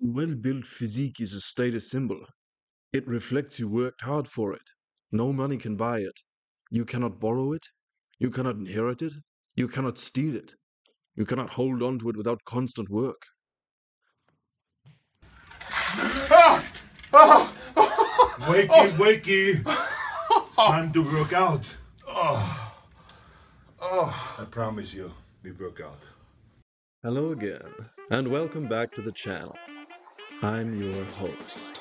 Well-built physique is a status symbol. It reflects you worked hard for it. No money can buy it. You cannot borrow it. You cannot inherit it. You cannot steal it. You cannot hold on to it without constant work. Wakey, wakey. It's time to work out. I promise you, we work out. Hello again, and welcome back to the channel. I'm your host.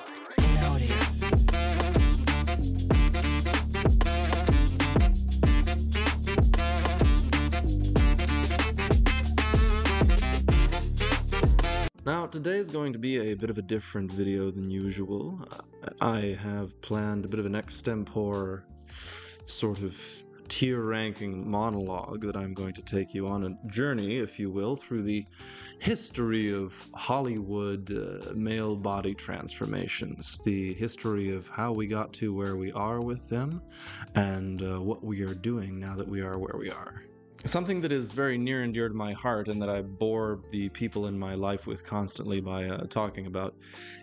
Now, today is going to be a bit of a different video than usual. I have planned a bit of an extempore sort of tier-ranking monologue that I'm going to take you on a journey, if you will, through the history of Hollywood male body transformations, the history of how we got to where we are with them, and what we are doing now that we are where we are. Something that is very near and dear to my heart and that I bore the people in my life with constantly by talking about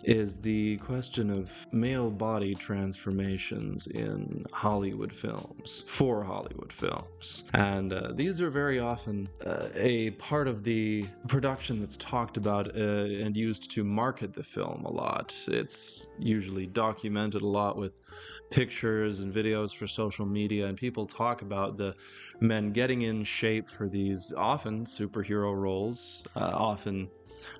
is the question of male body transformations in Hollywood films, for Hollywood films. And these are very often a part of the production that's talked about and used to market the film a lot. It's usually documented a lot with pictures and videos for social media, and people talk about the men getting in shape for these often superhero roles, often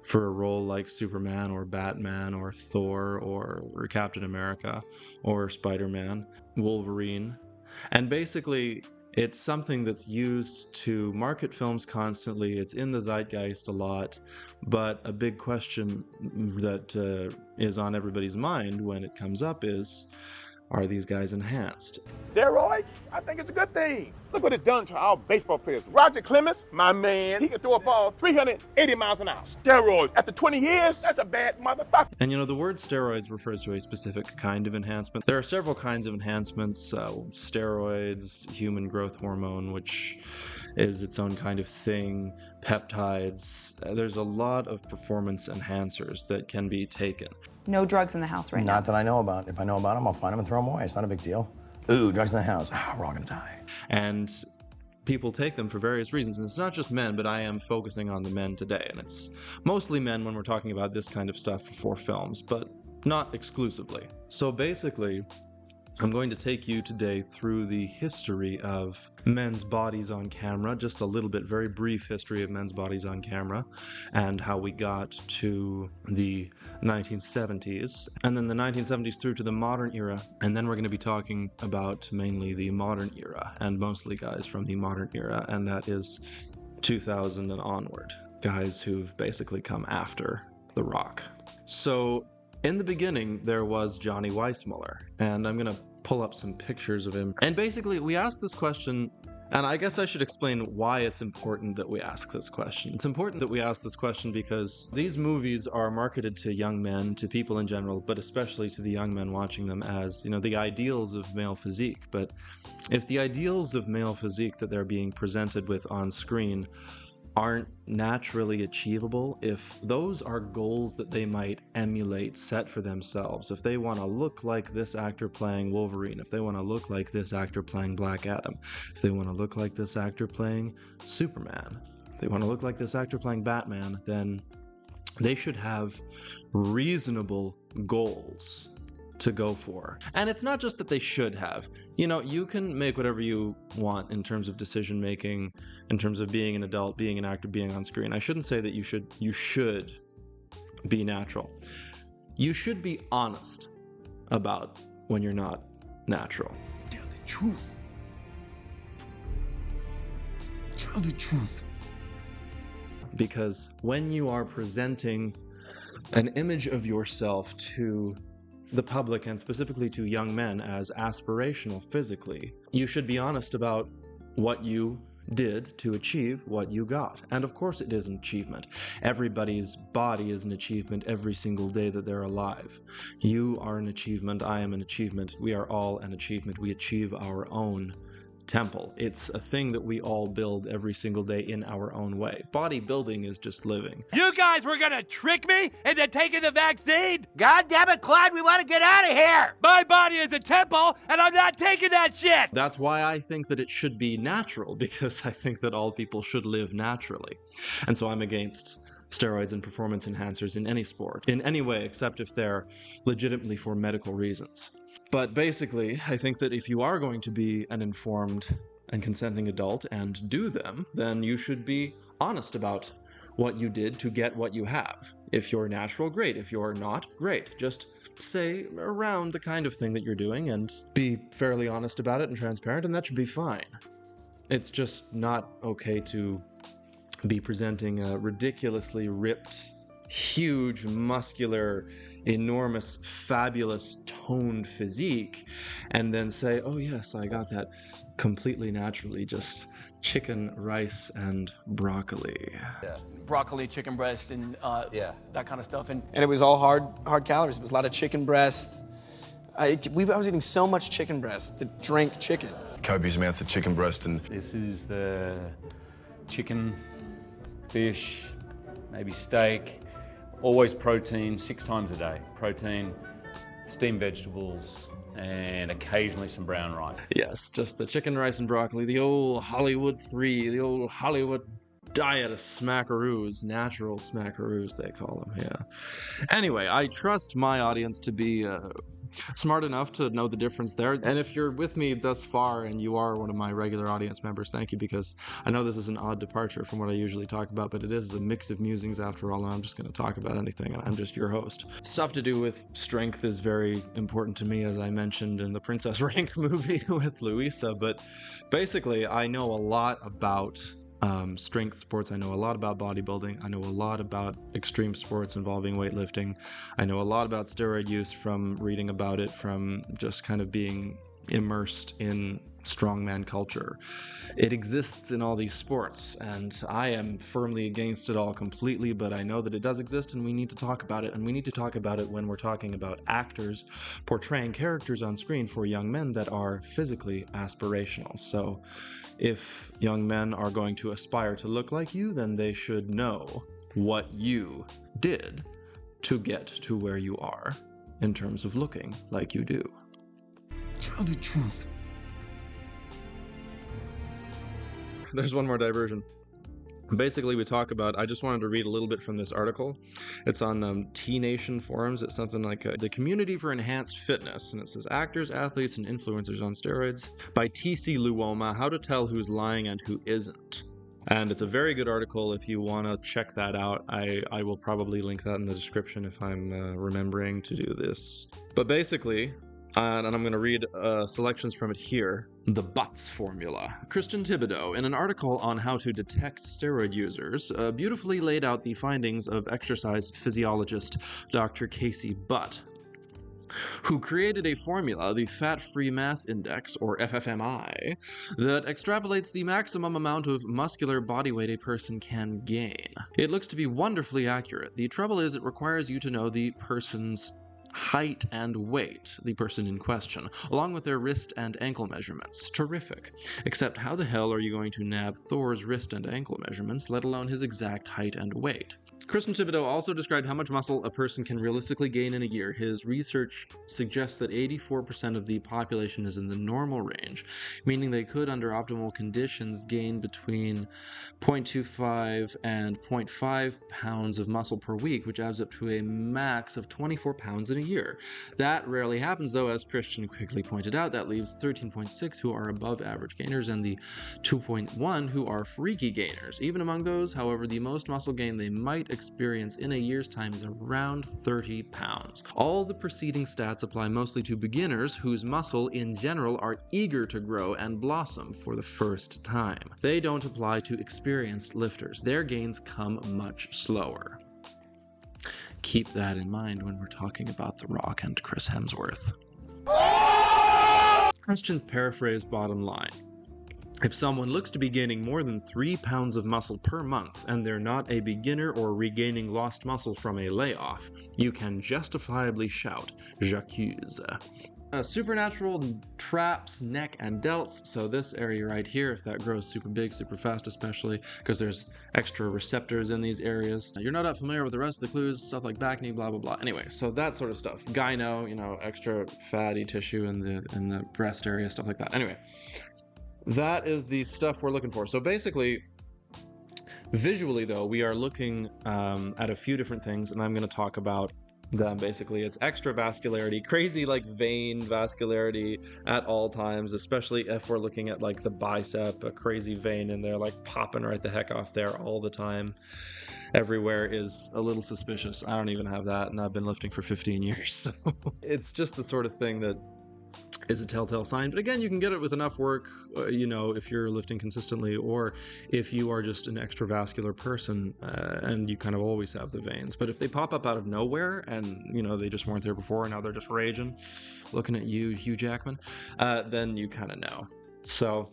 for a role like Superman or Batman or Thor or Captain America or Spider-Man, Wolverine. And basically, it's something that's used to market films constantly. It's in the zeitgeist a lot, but a big question that is on everybody's mind when it comes up is, are these guys enhanced? Steroids? I think it's a good thing. Look what it's done to our baseball players. Roger Clemens, my man, he can throw a ball 380 miles an hour. Steroids, after 20 years, that's a bad motherfucker. And you know, the word steroids refers to a specific kind of enhancement. There are several kinds of enhancements, steroids, human growth hormone, which is its own kind of thing, peptides. There's a lot of performance enhancers that can be taken. No drugs in the house right now. Not that I know about. If I know about them, I'll find them and throw them away. It's not a big deal. Ooh, drugs in the house. We're all gonna die. And people take them for various reasons. And it's not just men, but I am focusing on the men today. And it's mostly men when we're talking about this kind of stuff for films, but not exclusively. So basically, I'm going to take you today through the history of men's bodies on camera, just a little bit, very brief history of men's bodies on camera, and how we got to the 1970s, and then the 1970s through to the modern era, and then we're going to be talking about mainly the modern era, and mostly guys from the modern era, and that is 2000 and onward, guys who've basically come after The Rock. So, in the beginning, there was Johnny Weissmuller, and I'm going to pull up some pictures of him. And basically, we asked this question, and I guess I should explain why it's important that we ask this question. It's important that we ask this question because these movies are marketed to young men, to people in general, but especially to the young men watching them as, you know, the ideals of male physique. But if the ideals of male physique that they're being presented with on screen aren't naturally achievable, if those are goals that they might emulate, set for themselves, if they want to look like this actor playing Wolverine, if they want to look like this actor playing Black Adam, if they want to look like this actor playing Superman, if they want to look like this actor playing Batman, then they should have reasonable goals to go for. And it's not just that they should have. You know, you can make whatever you want in terms of decision making, in terms of being an adult, being an actor, being on screen. I shouldn't say that you should be natural. You should be honest about when you're not natural. Tell the truth. Tell the truth. Because when you are presenting an image of yourself to the public, and specifically to young men, as aspirational physically, you should be honest about what you did to achieve what you got. And of course it is an achievement. Everybody's body is an achievement every single day that they're alive. You are an achievement, I am an achievement, we are all an achievement. We achieve our own temple. It's a thing that we all build every single day in our own way. Bodybuilding is just living. You guys were gonna trick me into taking the vaccine? God damn it, Clyde, we want to get out of here! My body is a temple, and I'm not taking that shit! That's why I think that it should be natural, because I think that all people should live naturally. And so I'm against steroids and performance enhancers in any sport, in any way except if they're legitimately for medical reasons. But basically, I think that if you are going to be an informed and consenting adult and do them, then you should be honest about what you did to get what you have. If you're natural, great. If you're not, great. Just say around the kind of thing that you're doing and be fairly honest about it and transparent, and that should be fine. It's just not okay to be presenting a ridiculously ripped, huge, muscular, enormous, fabulous, toned physique, and then say, oh yes, I got that completely naturally, just chicken, rice, and broccoli. Yeah. Broccoli, chicken breast, and that kind of stuff. And it was all hard calories. It was a lot of chicken breast. I was eating so much chicken breast that drank chicken. Copious amounts of chicken breast and... This is the chicken, fish, maybe steak, always protein 6 times a day. Protein, steamed vegetables, and occasionally some brown rice. Yes, just the chicken, rice, and broccoli, the old Hollywood 3, the old Hollywood diet of smackaroos, natural smackaroos they call them, yeah. Anyway, I trust my audience to be smart enough to know the difference there. And if you're with me thus far and you are one of my regular audience members, thank you, because I know this is an odd departure from what I usually talk about, but it is a mix of musings after all, and I'm just going to talk about anything, and I'm just your host. Stuff to do with strength is very important to me, as I mentioned in the Princess Rank movie with Louisa, but basically I know a lot about strength sports. I know a lot about bodybuilding. I know a lot about extreme sports involving weightlifting. I know a lot about steroid use from reading about it, from just kind of being immersed in strongman culture. It exists in all these sports, and I am firmly against it all completely, but I know that it does exist, and we need to talk about it, and we need to talk about it when we're talking about actors portraying characters on screen for young men that are physically aspirational. So if young men are going to aspire to look like you, then they should know what you did to get to where you are in terms of looking like you do. Tell the truth. There's one more diversion. Basically, we talk about, I just wanted to read a little bit from this article. It's on T-Nation forums. It's something like the Community for Enhanced Fitness, and it says Actors, Athletes, and Influencers on Steroids by T.C. Luoma, How to Tell Who's Lying and Who Isn't. And it's a very good article if you want to check that out. I will probably link that in the description if I'm remembering to do this. But basically, and I'm going to read selections from it here. The Butts Formula. Christian Thibodeau, in an article on how to detect steroid users, beautifully laid out the findings of exercise physiologist Dr. Casey Butt, who created a formula, the Fat-Free Mass Index, or FFMI, that extrapolates the maximum amount of muscular body weight a person can gain. It looks to be wonderfully accurate. The trouble is it requires you to know the person's height and weight, the person in question, along with their wrist and ankle measurements. Terrific. Except how the hell are you going to nab Thor's wrist and ankle measurements, let alone his exact height and weight? Christian Thibodeau also described how much muscle a person can realistically gain in a year. His research suggests that 84% of the population is in the normal range, meaning they could, under optimal conditions, gain between 0.25 and 0.5 pounds of muscle per week, which adds up to a max of 24 pounds in a year. That rarely happens, though, as Christian quickly pointed out. That leaves 13.6 who are above average gainers and the 2.1 who are freaky gainers. Even among those, however, the most muscle gain they might experience in a year's time is around 30 pounds. All the preceding stats apply mostly to beginners whose muscle in general are eager to grow and blossom for the first time. They don't apply to experienced lifters. Their gains come much slower. Keep that in mind when we're talking about The Rock and Chris Hemsworth. Christian paraphrased bottom line. If someone looks to be gaining more than 3 pounds of muscle per month and they're not a beginner or regaining lost muscle from a layoff, you can justifiably shout, j'accuse. Supernatural traps neck and delts. So this area right here, if that grows super big, super fast, especially because there's extra receptors in these areas. You're not that familiar with the rest of the clues, stuff like back knee, blah, blah, blah. Anyway, so that sort of stuff. Gyno, you know, extra fatty tissue in the breast area, stuff like that. Anyway, that is the stuff we're looking for. So basically, visually though, we are looking at a few different things, and I'm going to talk about them. Basically, it's extra vascularity, crazy like vein vascularity at all times, especially if we're looking at like the bicep, a crazy vein in there like popping right the heck off there all the time. Everywhere is a little suspicious. I don't even have that, and I've been lifting for 15 years, so it's just the sort of thing that is a telltale sign. But again, you can get it with enough work, you know, if you're lifting consistently, or if you are just an extravascular person and you kind of always have the veins. But if they pop up out of nowhere and, you know, they just weren't there before and now they're just raging, looking at you, Hugh Jackman, then you kind of know. So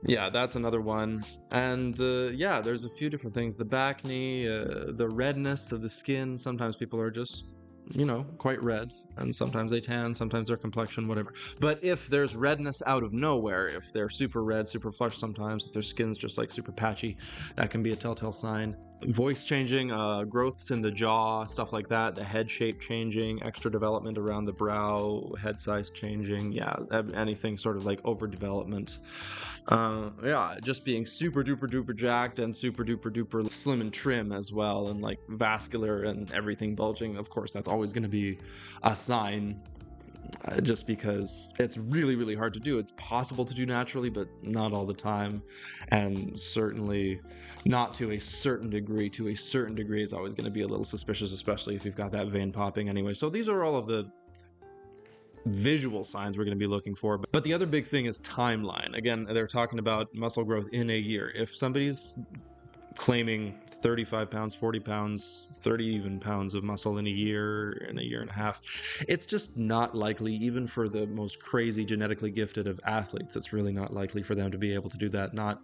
yeah, that's another one. And yeah, there's a few different things. The back knee, the redness of the skin. Sometimes people are just, you know, quite red, and sometimes they tan, sometimes their complexion, whatever. But if there's redness out of nowhere, if they're super red, super flushed sometimes, if their skin's just like super patchy, that can be a telltale sign. Voice changing, growths in the jaw, stuff like that, the head shape changing, extra development around the brow, head size changing, yeah, anything sort of like overdevelopment. Yeah, just being super duper duper jacked and super duper duper slim and trim as well, and like vascular and everything bulging. Of course, that's always going to be a sign, just because it's really, really hard to do. It's possible to do naturally, but not all the time, and certainly not to a certain degree. To a certain degree, it's always going to be a little suspicious, especially if you've got that vein popping anyway. So these are all of the visual signs we're going to be looking for. But the other big thing is timeline. Again, they're talking about muscle growth in a year. If somebody's claiming 35 pounds, 40 pounds, 30 even pounds of muscle in a year and a half, it's just not likely, even for the most crazy genetically gifted of athletes. It's really not likely for them to be able to do that. Not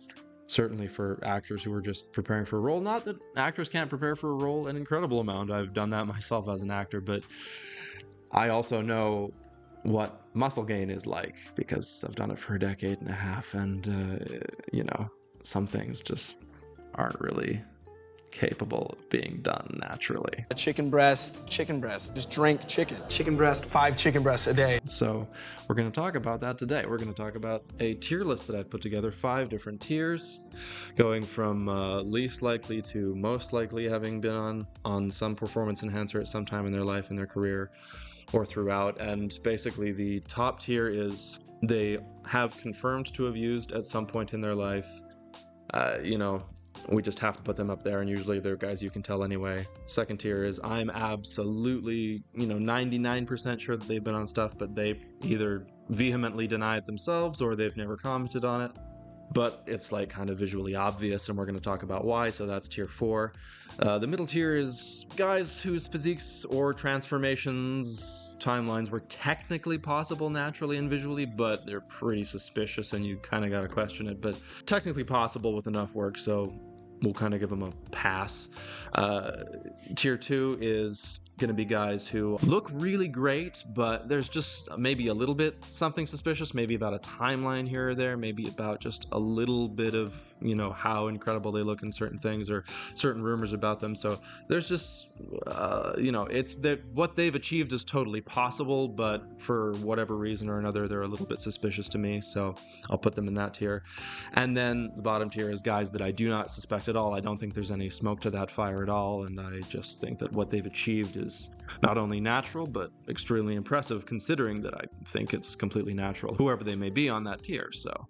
certainly for actors who are just preparing for a role. Not that actors can't prepare for a role an incredible amount. I've done that myself as an actor, but I also know what muscle gain is like because I've done it for a decade and a half, and you know, some things just aren't really capable of being done naturally. Chicken breast, just drink chicken. Chicken breast, 5 chicken breasts a day. So we're going to talk about that today. We're going to talk about a tier list that I've put together, 5 different tiers, going from least likely to most likely, having been on some performance enhancer at some time in their life, in their career, or throughout. And basically the top tier is they have confirmed to have used at some point in their life. You know, we just have to put them up there, and usually they're guys you can tell anyway. Second tier is I'm absolutely, you know, 99% sure that they've been on stuff, but they either vehemently deny it themselves or they've never commented on it. But it's like kind of visually obvious, and we're going to talk about why, so that's tier 4. The middle tier is guys whose physiques or transformations timelines were technically possible naturally and visually, but they're pretty suspicious and you kind of got to question it, but technically possible with enough work, so we'll kind of give them a pass. Tier 2 is going to be guys who look really great, but there's just maybe a little bit something suspicious, maybe about a timeline here or there, maybe about just a little bit of, you know, how incredible they look in certain things or certain rumors about them. So there's just, you know, it's that what they've achieved is totally possible, but for whatever reason or another, they're a little bit suspicious to me. So I'll put them in that tier. And then the bottom tier is guys that I do not suspect at all. I don't think there's any smoke to that fire at all. And I just think that what they've achieved is not only natural, but extremely impressive, considering that I think it's completely natural, whoever they may be on that tier. So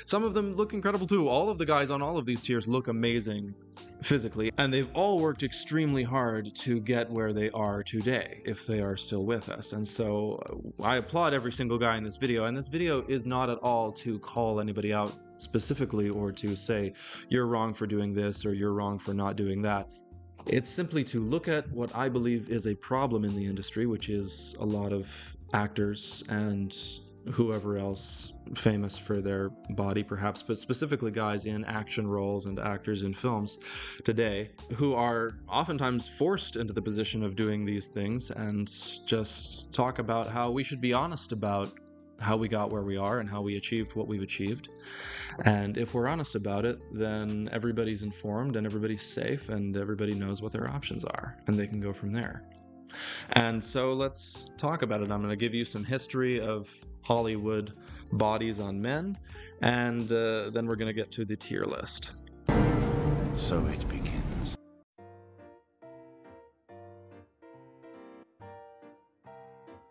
some of them look incredible too. All of the guys on all of these tiers look amazing physically, and they've all worked extremely hard to get where they are today, if they are still with us. And so I applaud every single guy in this video, and this video is not at all to call anybody out specifically or to say you're wrong for doing this or you're wrong for not doing that. It's simply to look at what I believe is a problem in the industry, which is a lot of actors and whoever else famous for their body perhaps, but specifically guys in action roles and actors in films today who are oftentimes forced into the position of doing these things, and just talk about how we should be honest about how we got where we are and how we achieved what we've achieved. And if we're honest about it, then everybody's informed and everybody's safe and everybody knows what their options are, and they can go from there. And so let's talk about it. I'm going to give you some history of Hollywood bodies on men, and then we're going to get to the tier list. So it begins.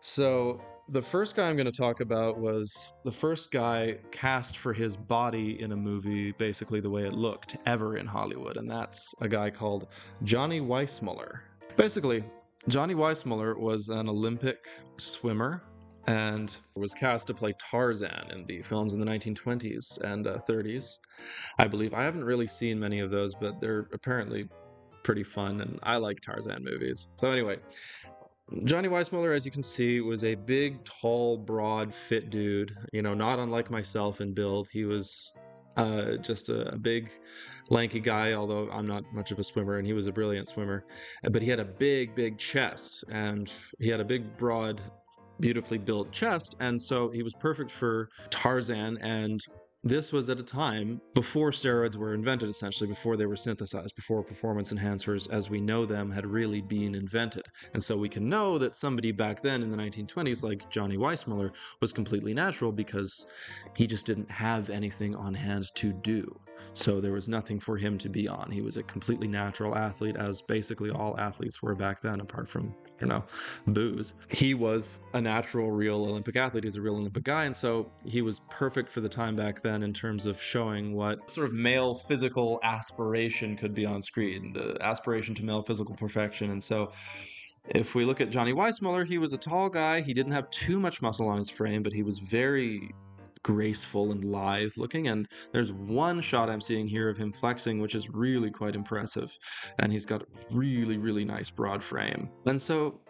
So the first guy I'm going to talk about was the first guy cast for his body in a movie, basically the way it looked, ever in Hollywood, and that's a guy called Johnny Weissmuller. Basically, Johnny Weissmuller was an Olympic swimmer and was cast to play Tarzan in the films in the 1920s and 30s, I believe. I haven't really seen many of those, but they're apparently pretty fun, and I like Tarzan movies. So anyway, Johnny Weissmuller, as you can see, was a big, tall, broad, fit dude, not unlike myself in build. He was just a big, lanky guy, although I'm not much of a swimmer, and he was a brilliant swimmer. But he had a big, big chest, and he had a big, broad, beautifully built chest, and so he was perfect for Tarzan. And this was at a time before steroids were invented, essentially, before they were synthesized, before performance enhancers as we know them had really been invented. And so we can know that somebody back then in the 1920s, like Johnny Weissmuller, was completely natural because he just didn't have anything on hand to do. So there was nothing for him to be on. He was a completely natural athlete, as basically all athletes were back then, apart from, booze. He was a natural, real Olympic athlete. He's a real Olympic guy, and so he was perfect for the time back then in terms of showing what sort of male physical aspiration could be on screen, the aspiration to male physical perfection. And so if we look at Johnny Weissmuller, he was a tall guy. He didn't have too much muscle on his frame, but he was very graceful and lithe looking, and there's one shot I'm seeing here of him flexing which is really quite impressive, and he's got a really, really nice broad frame. And so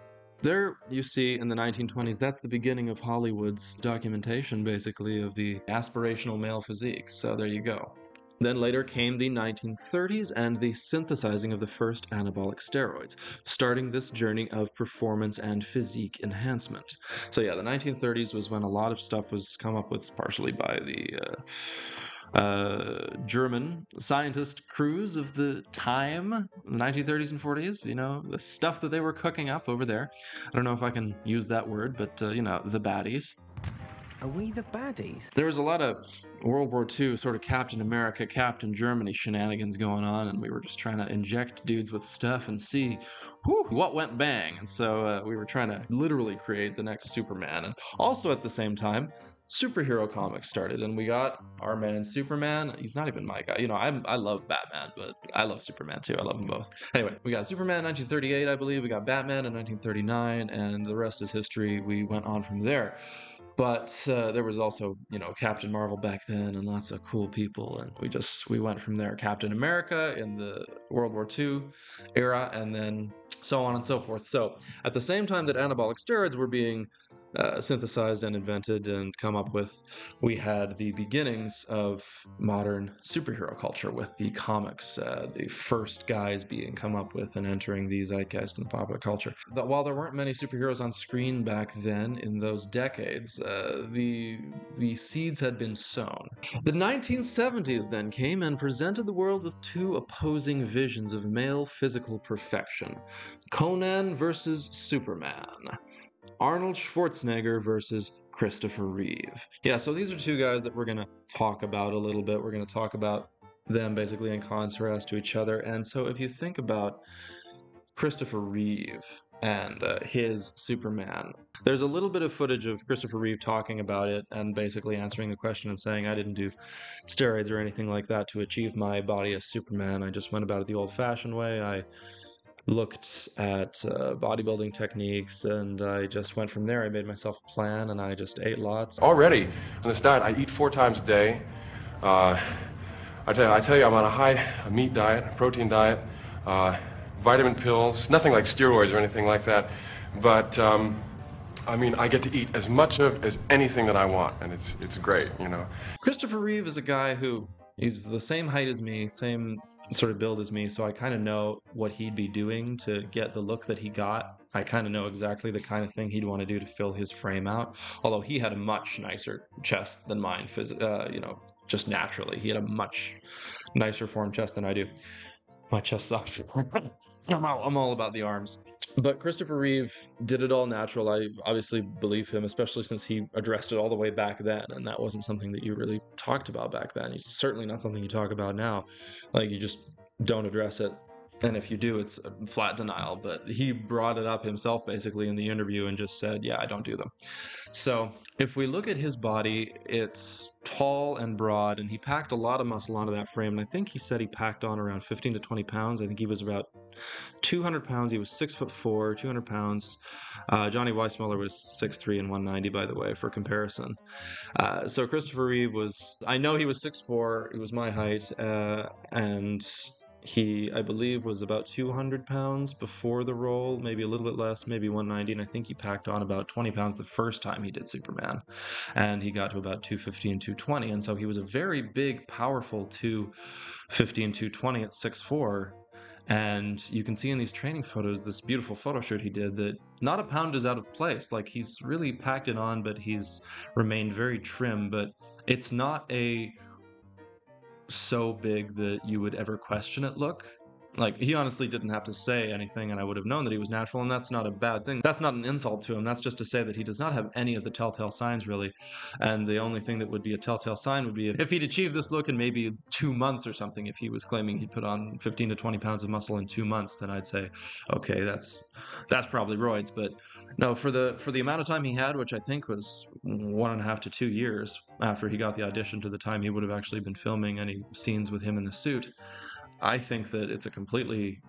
there you see in the 1920s, that's the beginning of Hollywood's documentation, basically, of the aspirational male physique. So there you go. Then later came the 1930s and the synthesizing of the first anabolic steroids, starting this journey of performance and physique enhancement. So yeah, the 1930s was when a lot of stuff was come up with, partially by the German scientist crews of the time, the 1930s and 40s, the stuff that they were cooking up over there. I don't know if I can use that word, but, the baddies. Are we the baddies? There was a lot of World War II sort of Captain America, Captain Germany shenanigans going on, and we were just trying to inject dudes with stuff and see what went bang. And so we were trying to literally create the next Superman. And also at the same time, superhero comics started, and we got our man Superman. He's not even my guy. I love Batman, but I love Superman too. I love them both. Anyway, we got Superman in 1938, I believe. We got Batman in 1939, and the rest is history. We went on from there. But there was also, Captain Marvel back then, and lots of cool people, and we went from there. Captain America in the World War II era, and then so on and so forth. So at the same time that anabolic steroids were being synthesized and invented and come up with, we had the beginnings of modern superhero culture with the comics, the first guys being come up with and entering the zeitgeist in the popular culture. While there weren't many superheroes on screen back then in those decades, the seeds had been sown. The 1970s then came and presented the world with two opposing visions of male physical perfection: Conan versus Superman. Arnold Schwarzenegger versus Christopher Reeve. Yeah, so these are two guys that we're going to talk about a little bit. We're going to talk about them basically in contrast to each other. And so if you think about Christopher Reeve and his Superman, there's a little bit of footage of Christopher Reeve talking about it and basically answering the question and saying, I didn't do steroids or anything like that to achieve my body as Superman. I just went about it the old-fashioned way. I looked at bodybuilding techniques, and I just went from there. I made myself a plan, and I just ate lots. Already, on this diet, I eat 4 times a day. I tell you, I'm on a high meat diet, protein diet, vitamin pills, nothing like steroids or anything like that. But I mean, I get to eat as much of as anything that I want, and it's great, you know. Christopher Reeve is a guy who he's the same height as me, same sort of build as me, so I kind of know what he'd be doing to get the look that he got. I kind of know exactly the kind of thing he'd want to do to fill his frame out. Although he had a much nicer chest than mine, you know, just naturally. He had a much nicer formed chest than I do. My chest sucks. I'm all about the arms. But Christopher Reeve did it all natural. I obviously believe him, especially since he addressed it all the way back then, and that wasn't something that you really talked about back then. It's certainly not something you talk about now. Like, you just don't address it. And if you do, it's a flat denial. But he brought it up himself, basically, in the interview and just said, yeah, I don't do them. So if we look at his body, it's tall and broad, and he packed a lot of muscle onto that frame. And I think he said he packed on around 15 to 20 pounds. I think he was about 200 pounds. He was 6'4", 200 pounds. Johnny Weissmuller was 6'3" and 190, by the way, for comparison. So Christopher Reeve was, I know he was 6'4", it was my height, and he, I believe, was about 200 pounds before the role, maybe a little bit less, maybe 190, and I think he packed on about 20 pounds the first time he did Superman, and he got to about 250 and 220, and so he was a very big, powerful 250 and 220 at 6'4", and you can see in these training photos, this beautiful photo shoot he did, that not a pound is out of place. Like, he's really packed it on, but he's remained very trim, but it's not a so big that you would ever question it look. Like, he honestly didn't have to say anything, and I would have known that he was natural, and that's not a bad thing. That's not an insult to him. That's just to say that he does not have any of the telltale signs, really. And the only thing that would be a telltale sign would be if he'd achieved this look in maybe 2 months or something. If he was claiming he'd put on 15 to 20 pounds of muscle in 2 months, then I'd say, okay, that's probably roids. But no, for the amount of time he had, which I think was 1.5 to 2 years after he got the audition to the time he would have actually been filming any scenes with him in the suit, I think that it's a completely,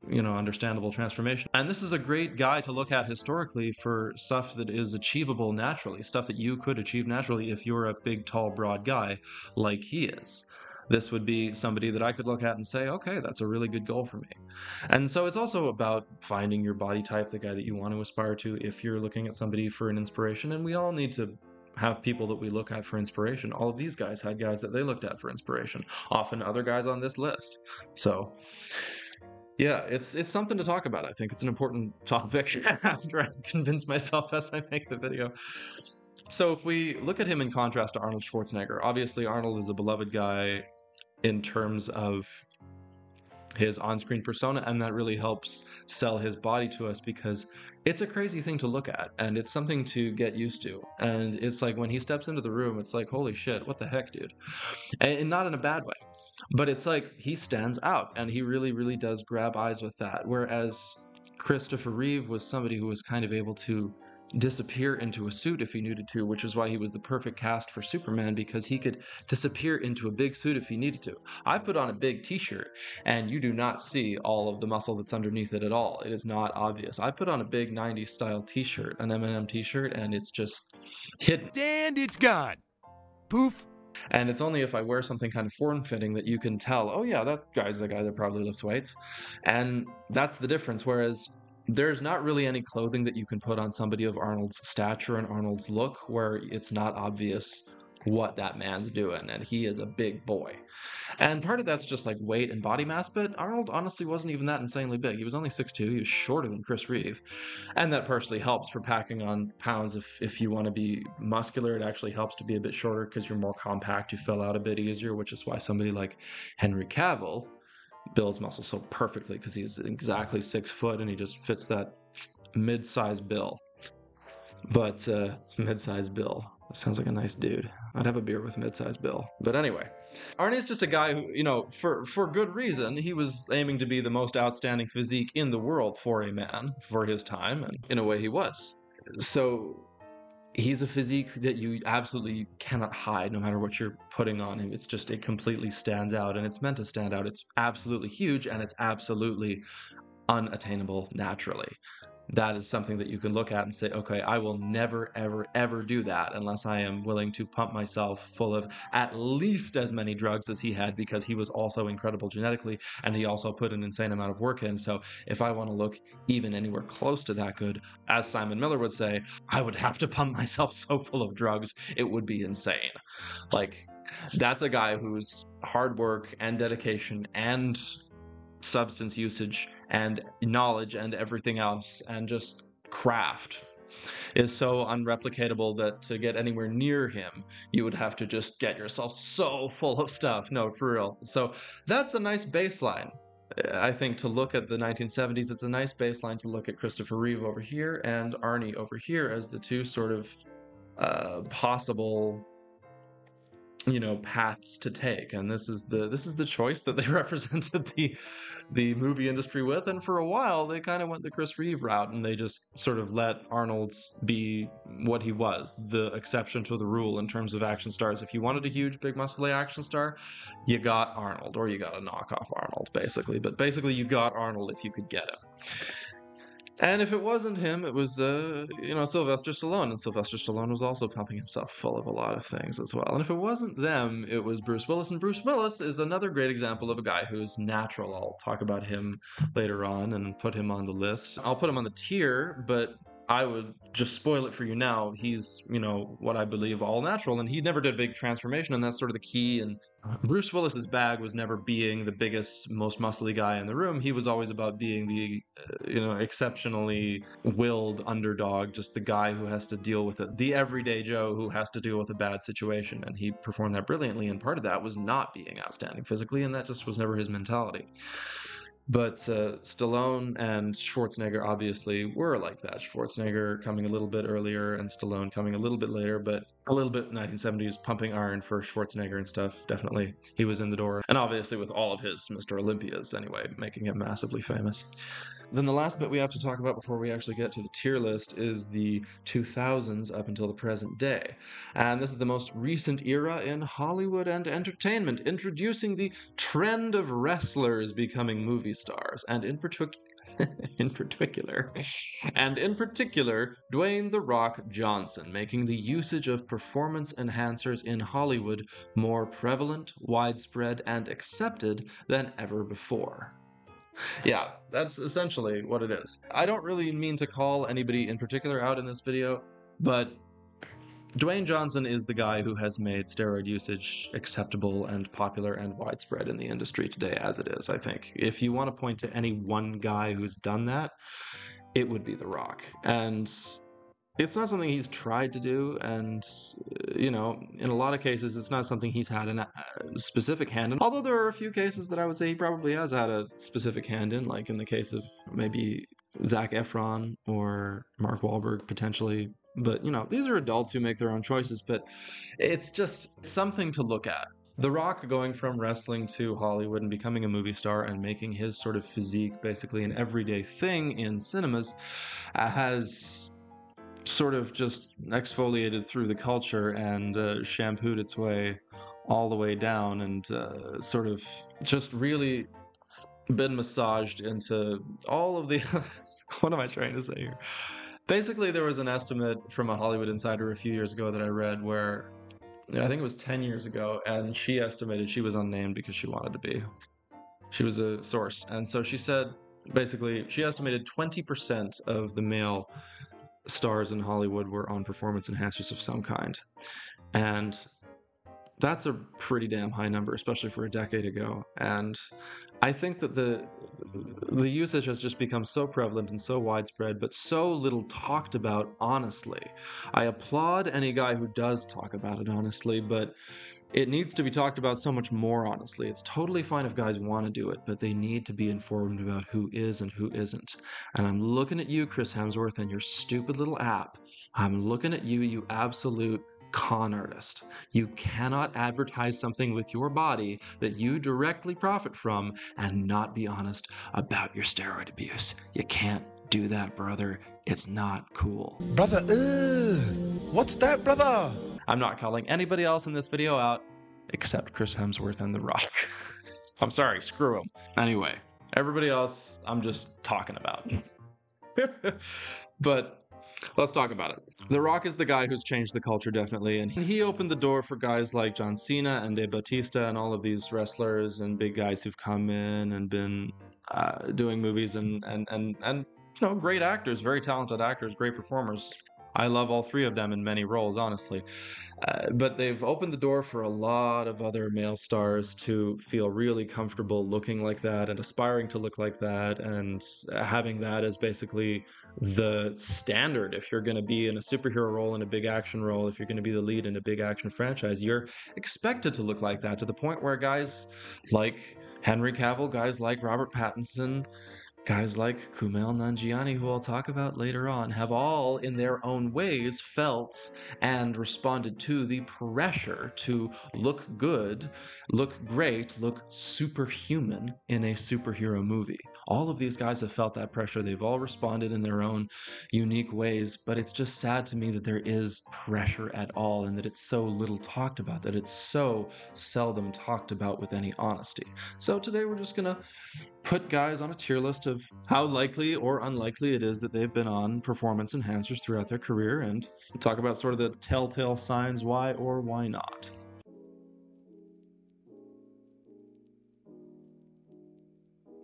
you know, understandable transformation. And this is a great guy to look at historically for stuff that is achievable naturally, stuff that you could achieve naturally if you're a big, tall, broad guy like he is. This would be somebody that I could look at and say, okay, that's a really good goal for me. And so it's also about finding your body type, the guy that you want to aspire to if you're looking at somebody for an inspiration. And we all need to have people that we look at for inspiration. All of these guys had guys that they looked at for inspiration, often other guys on this list. So yeah, it's something to talk about. I think it's an important topic after I convince myself as I make the video. So if we look at him in contrast to Arnold Schwarzenegger, obviously Arnold is a beloved guy in terms of his on-screen persona, and that really helps sell his body to us because it's a crazy thing to look at, and it's something to get used to. And it's like when he steps into the room, it's like, holy shit, what the heck, dude? And not in a bad way, but it's like he stands out, and he really, really does grab eyes with that. Whereas Christopher Reeve was somebody who was kind of able to disappear into a suit if he needed to, which is why he was the perfect cast for Superman, because he could disappear into a big suit if he needed to. I put on a big t-shirt and you do not see all of the muscle that's underneath it at all. It is not obvious. I put on a big 90s style t-shirt, an M&M t-shirt, and it's just hidden. And it's gone. Poof. And it's only if I wear something kind of form-fitting that you can tell, oh yeah, that guy's a guy that probably lifts weights. And that's the difference. Whereas there's not really any clothing that you can put on somebody of Arnold's stature and Arnold's look where it's not obvious what that man's doing, and he is a big boy. And part of that's just like weight and body mass, but Arnold honestly wasn't even that insanely big. He was only 6'2", he was shorter than Chris Reeve, and that partially helps for packing on pounds. If you want to be muscular, it actually helps to be a bit shorter because you're more compact, you fill out a bit easier, which is why somebody like Henry Cavill builds muscle so perfectly, because he's exactly 6 foot and he just fits that mid-size bill. But mid-size Bill sounds like a nice dude. I'd have a beer with mid-size Bill. But anyway, Arnie's just a guy who, you know, for good reason, he was aiming to be the most outstanding physique in the world for a man for his time, and in a way he was. So he's a physique that you absolutely cannot hide no matter what you're putting on him. It's just, it completely stands out, and it's meant to stand out. It's absolutely huge, and it's absolutely unattainable naturally. that is something that you can look at and say, okay, I will never, ever, ever do that unless I am willing to pump myself full of at least as many drugs as he had, because he was also incredible genetically and he also put an insane amount of work in. So if I want to look even anywhere close to that good, as Simon Miller would say, I would have to pump myself so full of drugs, it would be insane. Like, that's a guy whose hard work and dedication and substance usage and knowledge and everything else and just craft is so unreplicatable that to get anywhere near him, you would have to just get yourself so full of stuff. No, for real. So that's a nice baseline. I think to look at the 1970s, it's a nice baseline to look at Christopher Reeve over here and Arnie over here as the two sort of possible, you know, paths to take. And this is the choice that they represented the movie industry with. And for a while they kind of went the Chris Reeve route and they just sort of let Arnold be what he was, the exception to the rule in terms of action stars. If you wanted a huge big muscly action star, you got Arnold, or you got a knockoff Arnold, basically. But basically you got Arnold if you could get him. And if it wasn't him, it was, you know, Sylvester Stallone. And Sylvester Stallone was also pumping himself full of a lot of things as well. And if it wasn't them, it was Bruce Willis. And Bruce Willis is another great example of a guy who's natural. I'll talk about him later on and put him on the list. I'll put him on the tier, but I would just spoil it for you now. He's, you know, what I believe all natural, and he never did a big transformation, and that's sort of the key. And Bruce Willis's bag was never being the biggest, most muscly guy in the room. He was always about being the, you know, exceptionally willed underdog, just the guy who has to deal with it, the everyday Joe who has to deal with a bad situation. And he performed that brilliantly, and part of that was not being outstanding physically, and that just was never his mentality. But Stallone and Schwarzenegger obviously were like that. Schwarzenegger coming a little bit earlier and Stallone coming a little bit later, but a little bit 1970s pumping iron for Schwarzenegger and stuff. Definitely he was in the door. And obviously with all of his Mr. Olympias anyway, making him massively famous. Then the last bit we have to talk about before we actually get to the tier list is the 2000s up until the present day. And this is the most recent era in Hollywood and entertainment, introducing the trend of wrestlers becoming movie stars, and in particular, Dwayne "The Rock" Johnson, making the usage of performance enhancers in Hollywood more prevalent, widespread, and accepted than ever before. Yeah, that's essentially what it is. I don't really mean to call anybody in particular out in this video, but Dwayne Johnson is the guy who has made steroid usage acceptable and popular and widespread in the industry today as it is, I think. If you want to point to any one guy who's done that, it would be The Rock. And it's not something he's tried to do, and, you know, in a lot of cases, it's not something he's had a specific hand in. Although there are a few cases that I would say he probably has had a specific hand in, like in the case of maybe Zac Efron or Mark Wahlberg, potentially. But, you know, these are adults who make their own choices, but it's just something to look at. The Rock going from wrestling to Hollywood and becoming a movie star and making his sort of physique basically an everyday thing in cinemas has sort of just exfoliated through the culture and shampooed its way all the way down, and sort of just really been massaged into all of the what am I trying to say here? Basically, there was an estimate from a Hollywood insider a few years ago that I read where, I think it was 10 years ago, and she estimated, she was unnamed because she wanted to be. She was a source. And so she said, basically, she estimated 20% of the male stars in Hollywood were on performance enhancers of some kind. And that's a pretty damn high number, especially for a decade ago. And I think that the usage has just become so prevalent and so widespread, but so little talked about honestly. I applaud any guy who does talk about it honestly, but it needs to be talked about so much more honestly. It's totally fine if guys want to do it, but they need to be informed about who is and who isn't. And I'm looking at you, Chris Hemsworth, and your stupid little app. I'm looking at you, you absolute con artist. You cannot advertise something with your body that you directly profit from and not be honest about your steroid abuse. You can't do that, brother. It's not cool. Brother, what's that, brother? I'm not calling anybody else in this video out except Chris Hemsworth and The Rock. I'm sorry, screw him. Anyway, everybody else, I'm just talking about. But let's talk about it. The Rock is the guy who's changed the culture, definitely, and he opened the door for guys like John Cena and Dave Bautista and all of these wrestlers and big guys who've come in and been doing movies and great actors, very talented actors, great performers. I love all three of them in many roles, honestly. But they've opened the door for a lot of other male stars to feel really comfortable looking like that and aspiring to look like that, and having that as basically the standard. If you're going to be in a superhero role, in a big action role, if you're going to be the lead in a big action franchise, you're expected to look like that, to the point where guys like Henry Cavill, guys like Robert Pattinson, guys like Kumail Nanjiani, who I'll talk about later on, have all, in their own ways, felt and responded to the pressure to look good, look great, look superhuman in a superhero movie. All of these guys have felt that pressure. They've all responded in their own unique ways, but it's just sad to me that there is pressure at all and that it's so little talked about, that it's so seldom talked about with any honesty. So today we're just gonna put guys on a tier list of how likely or unlikely it is that they've been on performance enhancers throughout their career, and talk about sort of the telltale signs why or why not.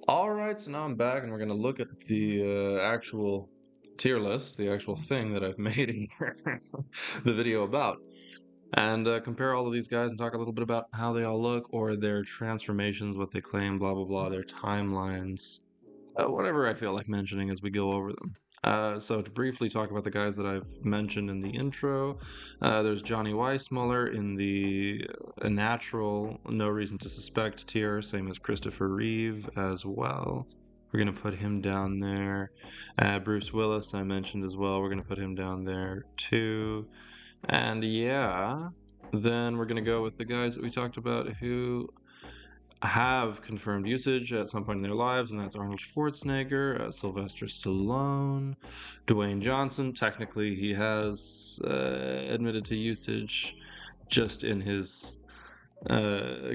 Alright, so now I'm back and we're going to look at the actual tier list, the actual thing that I've made in the video about, and compare all of these guys and talk a little bit about how they all look, or their transformations, what they claim, blah blah blah, their timelines, whatever I feel like mentioning as we go over them. So to briefly talk about the guys that I've mentioned in the intro, there's Johnny Weissmuller in the natural, no reason to suspect tier, same as Christopher Reeve as well. We're going to put him down there. Bruce Willis I mentioned as well. We're going to put him down there too. And yeah, then we're going to go with the guys that we talked about who have confirmed usage at some point in their lives, and that's Arnold Schwarzenegger, Sylvester Stallone, Dwayne Johnson. Technically, he has admitted to usage just in his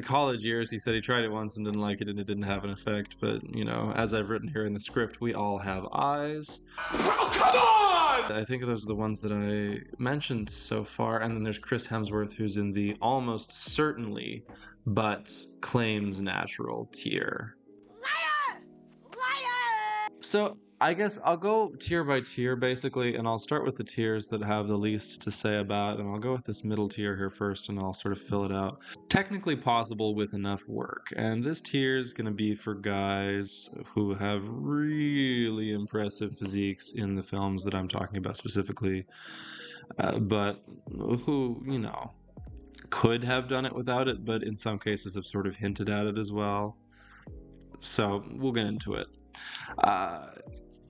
college years. He said he tried it once and didn't like it, and it didn't have an effect. But, you know, as I've written here in the script, we all have eyes. Oh, come on! I think those are the ones that I mentioned so far. And then there's Chris Hemsworth, who's in the almost certainly but claims natural tier. Liar! Liar! So I guess I'll go tier by tier basically, and I'll start with the tiers that have the least to say about, and I'll go with this middle tier here first, and I'll sort of fill it out. Technically possible with enough work, and this tier is going to be for guys who have really impressive physiques in the films that I'm talking about specifically, but who, you know, could have done it without it, but in some cases have sort of hinted at it as well. So we'll get into it.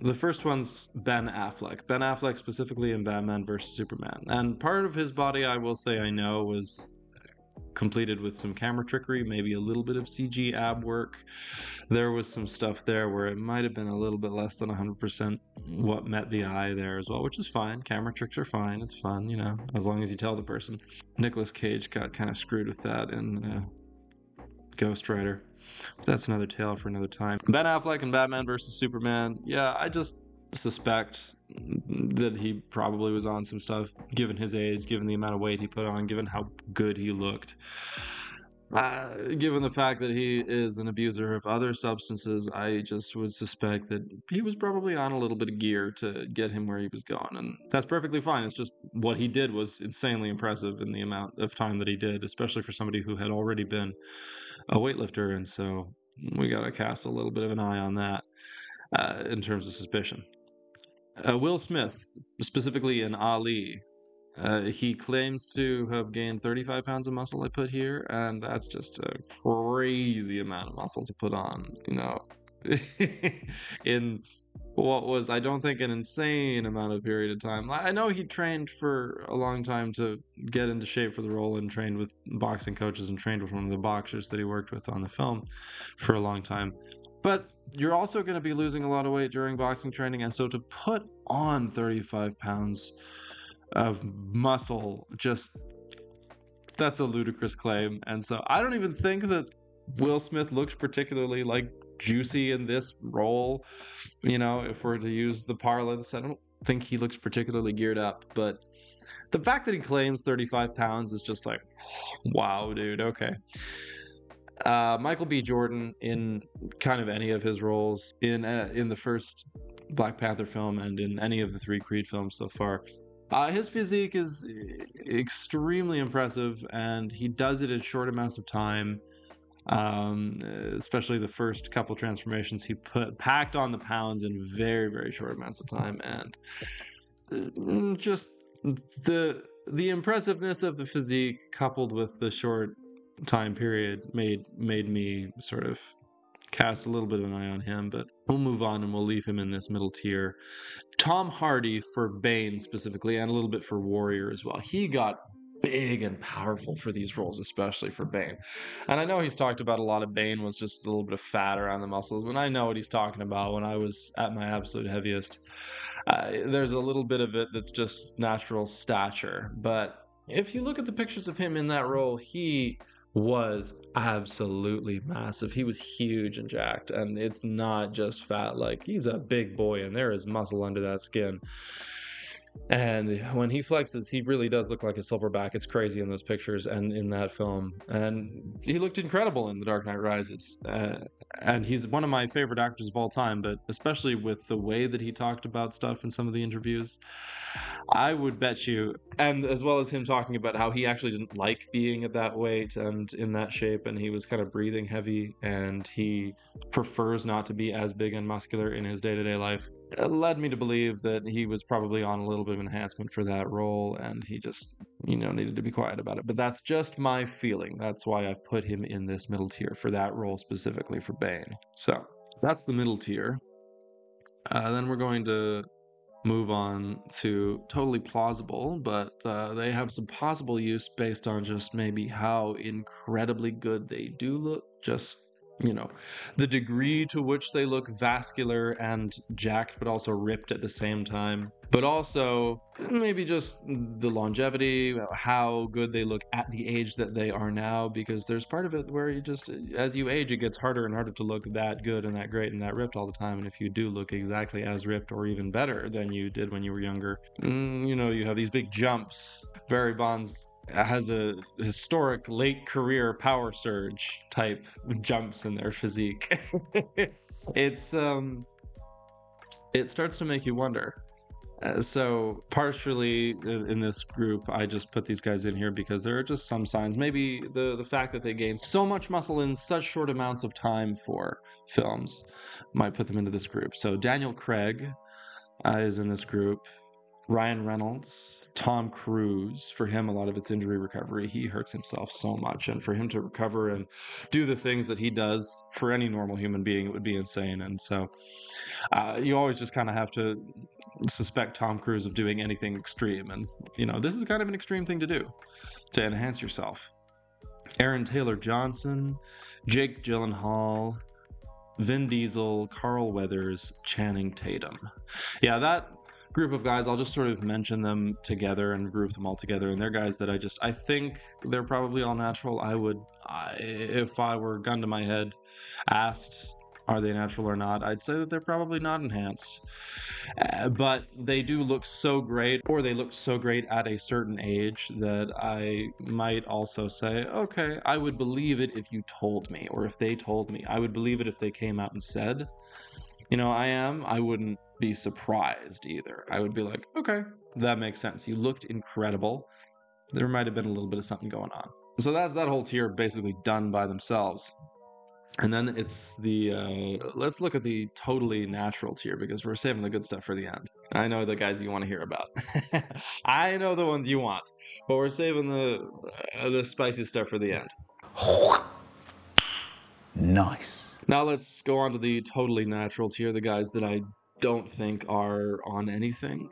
The first one's Ben Affleck. Ben Affleck specifically in Batman vs. Superman. And part of his body, I will say I know, was completed with some camera trickery, maybe a little bit of CG ab work. There was some stuff there where it might have been a little bit less than 100% what met the eye there as well, which is fine. Camera tricks are fine. It's fun, you know, as long as you tell the person. Nicolas Cage got kind of screwed with that in Ghost Rider. But that's another tale for another time. Ben Affleck in Batman vs. Superman. Yeah, I just suspect that he probably was on some stuff, given his age, given the amount of weight he put on, given how good he looked. Given the fact that he is an abuser of other substances, I just would suspect that he was probably on a little bit of gear to get him where he was going, and that's perfectly fine. It's just what he did was insanely impressive in the amount of time that he did, especially for somebody who had already been a weightlifter, and so we gotta cast a little bit of an eye on that in terms of suspicion. Will Smith, specifically in Ali, he claims to have gained 35 pounds of muscle, I put here, and that's just a crazy amount of muscle to put on, you know, in what was, I don't think, an insane amount of period of time. I know he trained for a long time to get into shape for the role, and trained with boxing coaches, and trained with one of the boxers that he worked with on the film for a long time. But you're also going to be losing a lot of weight during boxing training, and so to put on 35 pounds of muscle, just, that's a ludicrous claim. And so I don't even think that Will Smith looks particularly like juicy in this role. You know, if we're to use the parlance, I don't think he looks particularly geared up, but the fact that he claims 35 pounds is just like, wow, dude, okay. Michael B. Jordan, in kind of any of his roles in the first Black Panther film and in any of the 3 Creed films so far, his physique is extremely impressive, and he does it in short amounts of time. Especially the first couple transformations, he packed on the pounds in very, very short amounts of time, and just the impressiveness of the physique coupled with the short time period made me sort of cast a little bit of an eye on him. But we'll move on and we'll leave him in this middle tier. Tom Hardy for Bane specifically, and a little bit for Warrior as well. He got big and powerful for these roles, especially for Bane. And I know he's talked about a lot of Bane was just a little bit of fat around the muscles, and I know what he's talking about. When I was at my absolute heaviest, there's a little bit of it that's just natural stature. But if you look at the pictures of him in that role, he was absolutely massive. He was huge and jacked, and it's not just fat. Like, he's a big boy, and there is muscle under that skin. And when he flexes, he really does look like a silverback. It's crazy in those pictures and in that film. And he looked incredible in The Dark Knight Rises. And he's one of my favorite actors of all time, but especially with the way that he talked about stuff in some of the interviews, I would bet you, and as well as him talking about how he actually didn't like being at that weight and in that shape, and he was kind of breathing heavy, and he prefers not to be as big and muscular in his day-to-day life, it led me to believe that he was probably on a little bit of enhancement for that role, and he just, needed to be quiet about it. But that's just my feeling. That's why I've put him in this middle tier for that role specifically for Bane. So that's the middle tier. Then we're going to move on to totally plausible, but they have some possible use based on just maybe how incredibly good they do look. Just, the degree to which they look vascular and jacked, but also ripped at the same time. But also maybe just the longevity, how good they look at the age that they are now, because there's part of it where you just, as you age, it gets harder and harder to look that good and that great and that ripped all the time. And if you do look exactly as ripped or even better than you did when you were younger, you have these big jumps. Barry Bonds has a historic late career power surge type jumps in their physique. It starts to make you wonder. So partially in this group, I just put these guys in here because there are just some signs. Maybe the fact that they gained so much muscle in such short amounts of time for films might put them into this group. So Daniel Craig is in this group. Ryan Reynolds, Tom Cruise. For him, a lot of it's injury recovery. He hurts himself so much, and for him to recover and do the things that he does, for any normal human being, it would be insane. And so you always just kind of have to suspect Tom Cruise of doing anything extreme, and this is kind of an extreme thing to do to enhance yourself. Aaron Taylor Johnson, Jake Gyllenhaal, Vin Diesel, Carl Weathers, Channing Tatum. Yeah, that group of guys, I'll just sort of mention them together and group them all together, and they're guys that I think they're probably all natural. If I were gun to my head asked, are they natural or not, I'd say that they're probably not enhanced. But they do look so great, or they looked so great at a certain age, that I might also say, okay, I would believe it if you told me, or if they told me. I would believe it if they came out and said, I wouldn't be surprised either. I would be like, okay, that makes sense. You looked incredible. There might have been a little bit of something going on. So that's that whole tier basically done by themselves. And then it's let's look at the totally natural tier, because we're saving the good stuff for the end. I know the guys you want to hear about. I know the ones you want, but we're saving the spicy stuff for the end. Nice. Now let's go on to the totally natural tier, the guys that I don't think are on anything,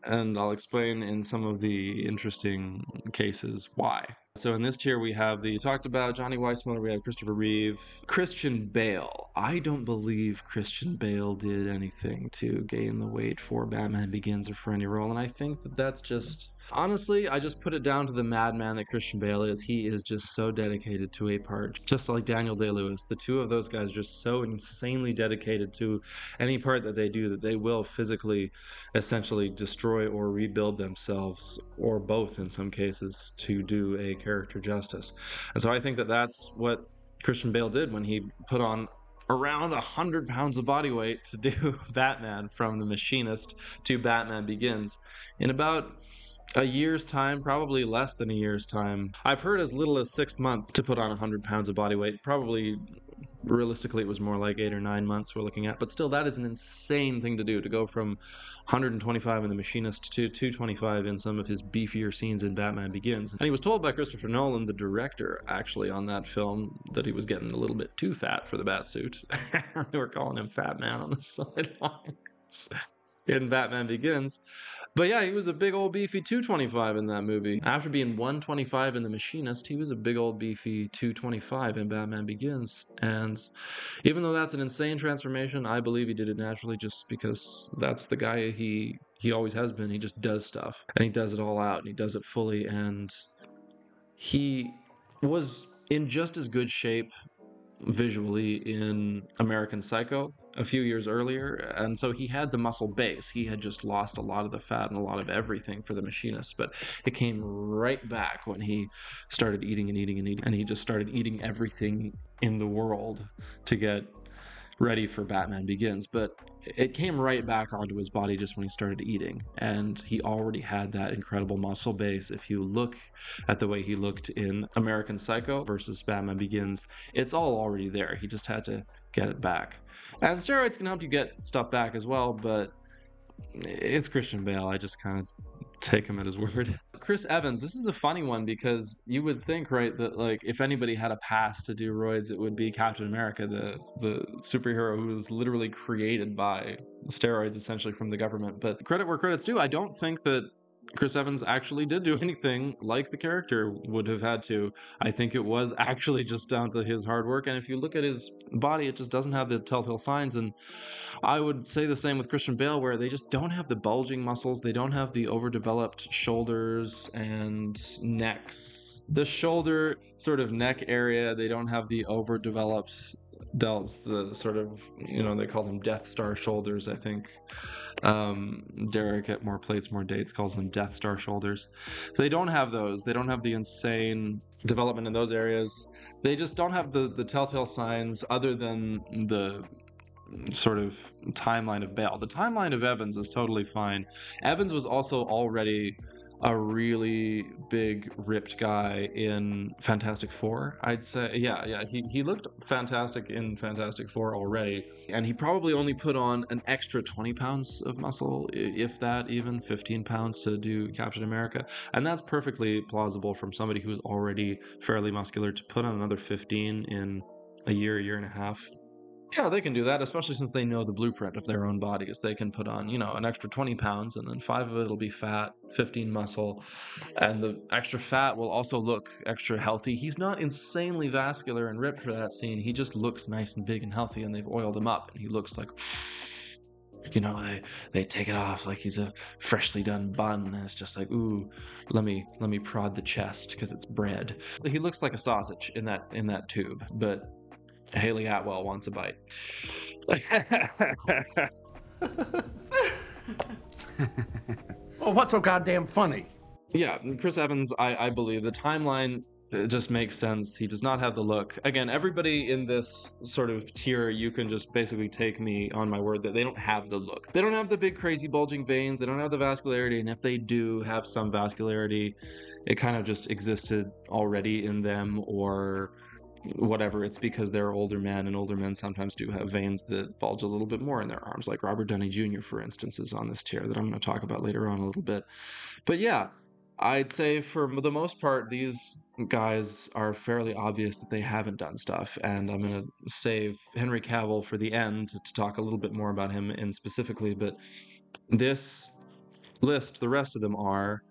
and I'll explain in some of the interesting cases why. So in this tier, we have you talked about Johnny Weissmuller, we have Christopher Reeve, Christian Bale. I don't believe Christian Bale did anything to gain the weight for Batman Begins or for any role, and I think that that's just... Honestly, I just put it down to the madman that Christian Bale is. He is just so dedicated to a part. Just like Daniel Day-Lewis, the two of those guys are just so insanely dedicated to any part that they do that they will physically essentially destroy or rebuild themselves, or both in some cases, to do a character justice. And so I think that that's what Christian Bale did when he put on around 100 pounds of body weight to do Batman, from The Machinist to Batman Begins, in about a year's time, probably less than a year's time. I've heard as little as 6 months to put on 100 pounds of body weight. Probably, realistically, it was more like 8 or 9 months we're looking at. But still, that is an insane thing to do, to go from 125 in The Machinist to 225 in some of his beefier scenes in Batman Begins. And he was told by Christopher Nolan, the director, actually, on that film, that he was getting a little bit too fat for the Batsuit. They were calling him Fat Man on the sidelines in Batman Begins. But yeah, he was a big old beefy 225 in that movie. After being 125 in The Machinist, he was a big old beefy 225 in Batman Begins. And even though that's an insane transformation, I believe he did it naturally, just because that's the guy he always has been. He just does stuff, and he does it all out, and he does it fully, and he was in just as good shape visually in American Psycho a few years earlier, and so he had the muscle base. He had just lost a lot of the fat and a lot of everything for The Machinist, but it came right back when he started eating and eating and eating, and he just started eating everything in the world to get ready for Batman Begins. But it came right back onto his body just when he started eating, and he already had that incredible muscle base. If you look at the way he looked in American Psycho versus Batman Begins, it's all already there. He just had to get it back. And steroids can help you get stuff back as well, but it's Christian Bale. I just kind of take him at his word. Chris Evans, this is a funny one, because you would think, right, that like if anybody had a pass to do roids, it would be Captain America, the superhero who was literally created by steroids essentially from the government. But credit where credit's due, I don't think that Chris Evans actually did do anything like the character would have had to. I think it was actually just down to his hard work, and if you look at his body, it just doesn't have the telltale signs. And I would say the same with Christian Bale, where they just don't have the bulging muscles, they don't have the overdeveloped shoulders and necks. The shoulder sort of neck area, they don't have the overdeveloped delts, the sort of, they call them Death Star shoulders, I think. Derek at More Plates, More Dates calls them Death Star shoulders. So they don't have those. They don't have the insane development in those areas. They just don't have the telltale signs other than the sort of timeline of Bale. The timeline of Evans is totally fine. Evans was also already a really big ripped guy in Fantastic Four, I'd say. Yeah, he looked fantastic in Fantastic Four already, and he probably only put on an extra 20 pounds of muscle, if that, even 15 pounds to do Captain America, and that's perfectly plausible from somebody who's already fairly muscular to put on another 15 in a year and a half. Yeah, they can do that, especially since they know the blueprint of their own bodies. They can put on, an extra 20 pounds, and then 5 of it will be fat, 15 muscle, and the extra fat will also look extra healthy. He's not insanely vascular and ripped for that scene. He just looks nice and big and healthy, and they've oiled him up, and he looks like, they take it off like he's a freshly done bun, and it's just like, ooh, let me prod the chest because it's bread. So he looks like a sausage in that tube, but Haley Atwell wants a bite. Well, what's so goddamn funny? Yeah, Chris Evans, I believe the timeline just makes sense. He does not have the look. Again, everybody in this sort of tier, you can just basically take me on my word that they don't have the look. They don't have the big crazy bulging veins, they don't have the vascularity, and if they do have some vascularity, it kind of just existed already in them, or whatever. It's because they're older men, and older men sometimes do have veins that bulge a little bit more in their arms, like Robert Downey Jr., for instance, is on this tier that I'm going to talk about later on a little bit. But yeah, I'd say for the most part, these guys are fairly obvious that they haven't done stuff, and I'm going to save Henry Cavill for the end to talk a little bit more about him in specifically, but this list, the rest of them are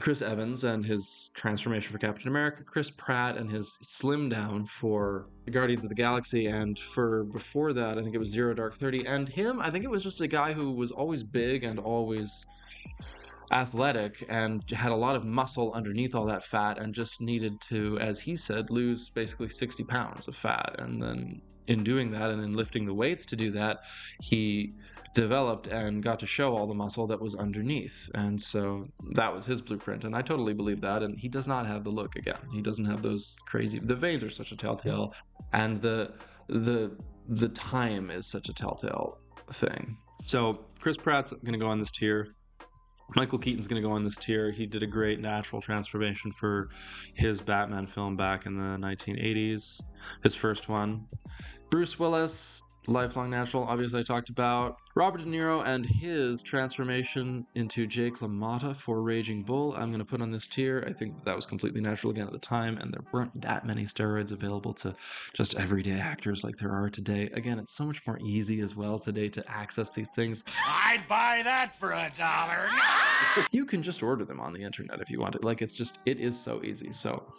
Chris Evans and his transformation for Captain America, Chris Pratt and his slim down for Guardians of the Galaxy, and for before that, I think it was Zero Dark 30, and him, I think it was just a guy who was always big and always athletic and had a lot of muscle underneath all that fat and just needed to, as he said, lose basically 60 pounds of fat. And then in doing that and in lifting the weights to do that, he developed and got to show all the muscle that was underneath. And so that was his blueprint. And I totally believe that. And he does not have the look again. He doesn't have those crazy, the veins are such a telltale, and the time is such a telltale thing. So Chris Pratt's going to go on this tier. Michael Keaton's going to go on this tier. He did a great natural transformation for his Batman film back in the 1980s, his first one. Bruce Willis, lifelong natural, obviously I talked about. Robert De Niro and his transformation into Jake LaMotta for Raging Bull, I'm going to put on this tier. I think that was completely natural again at the time, and there weren't that many steroids available to just everyday actors like there are today. Again, it's so much more easy as well today to access these things. I'd buy that for $1. You can just order them on the internet if you want it. Like, it is so easy. So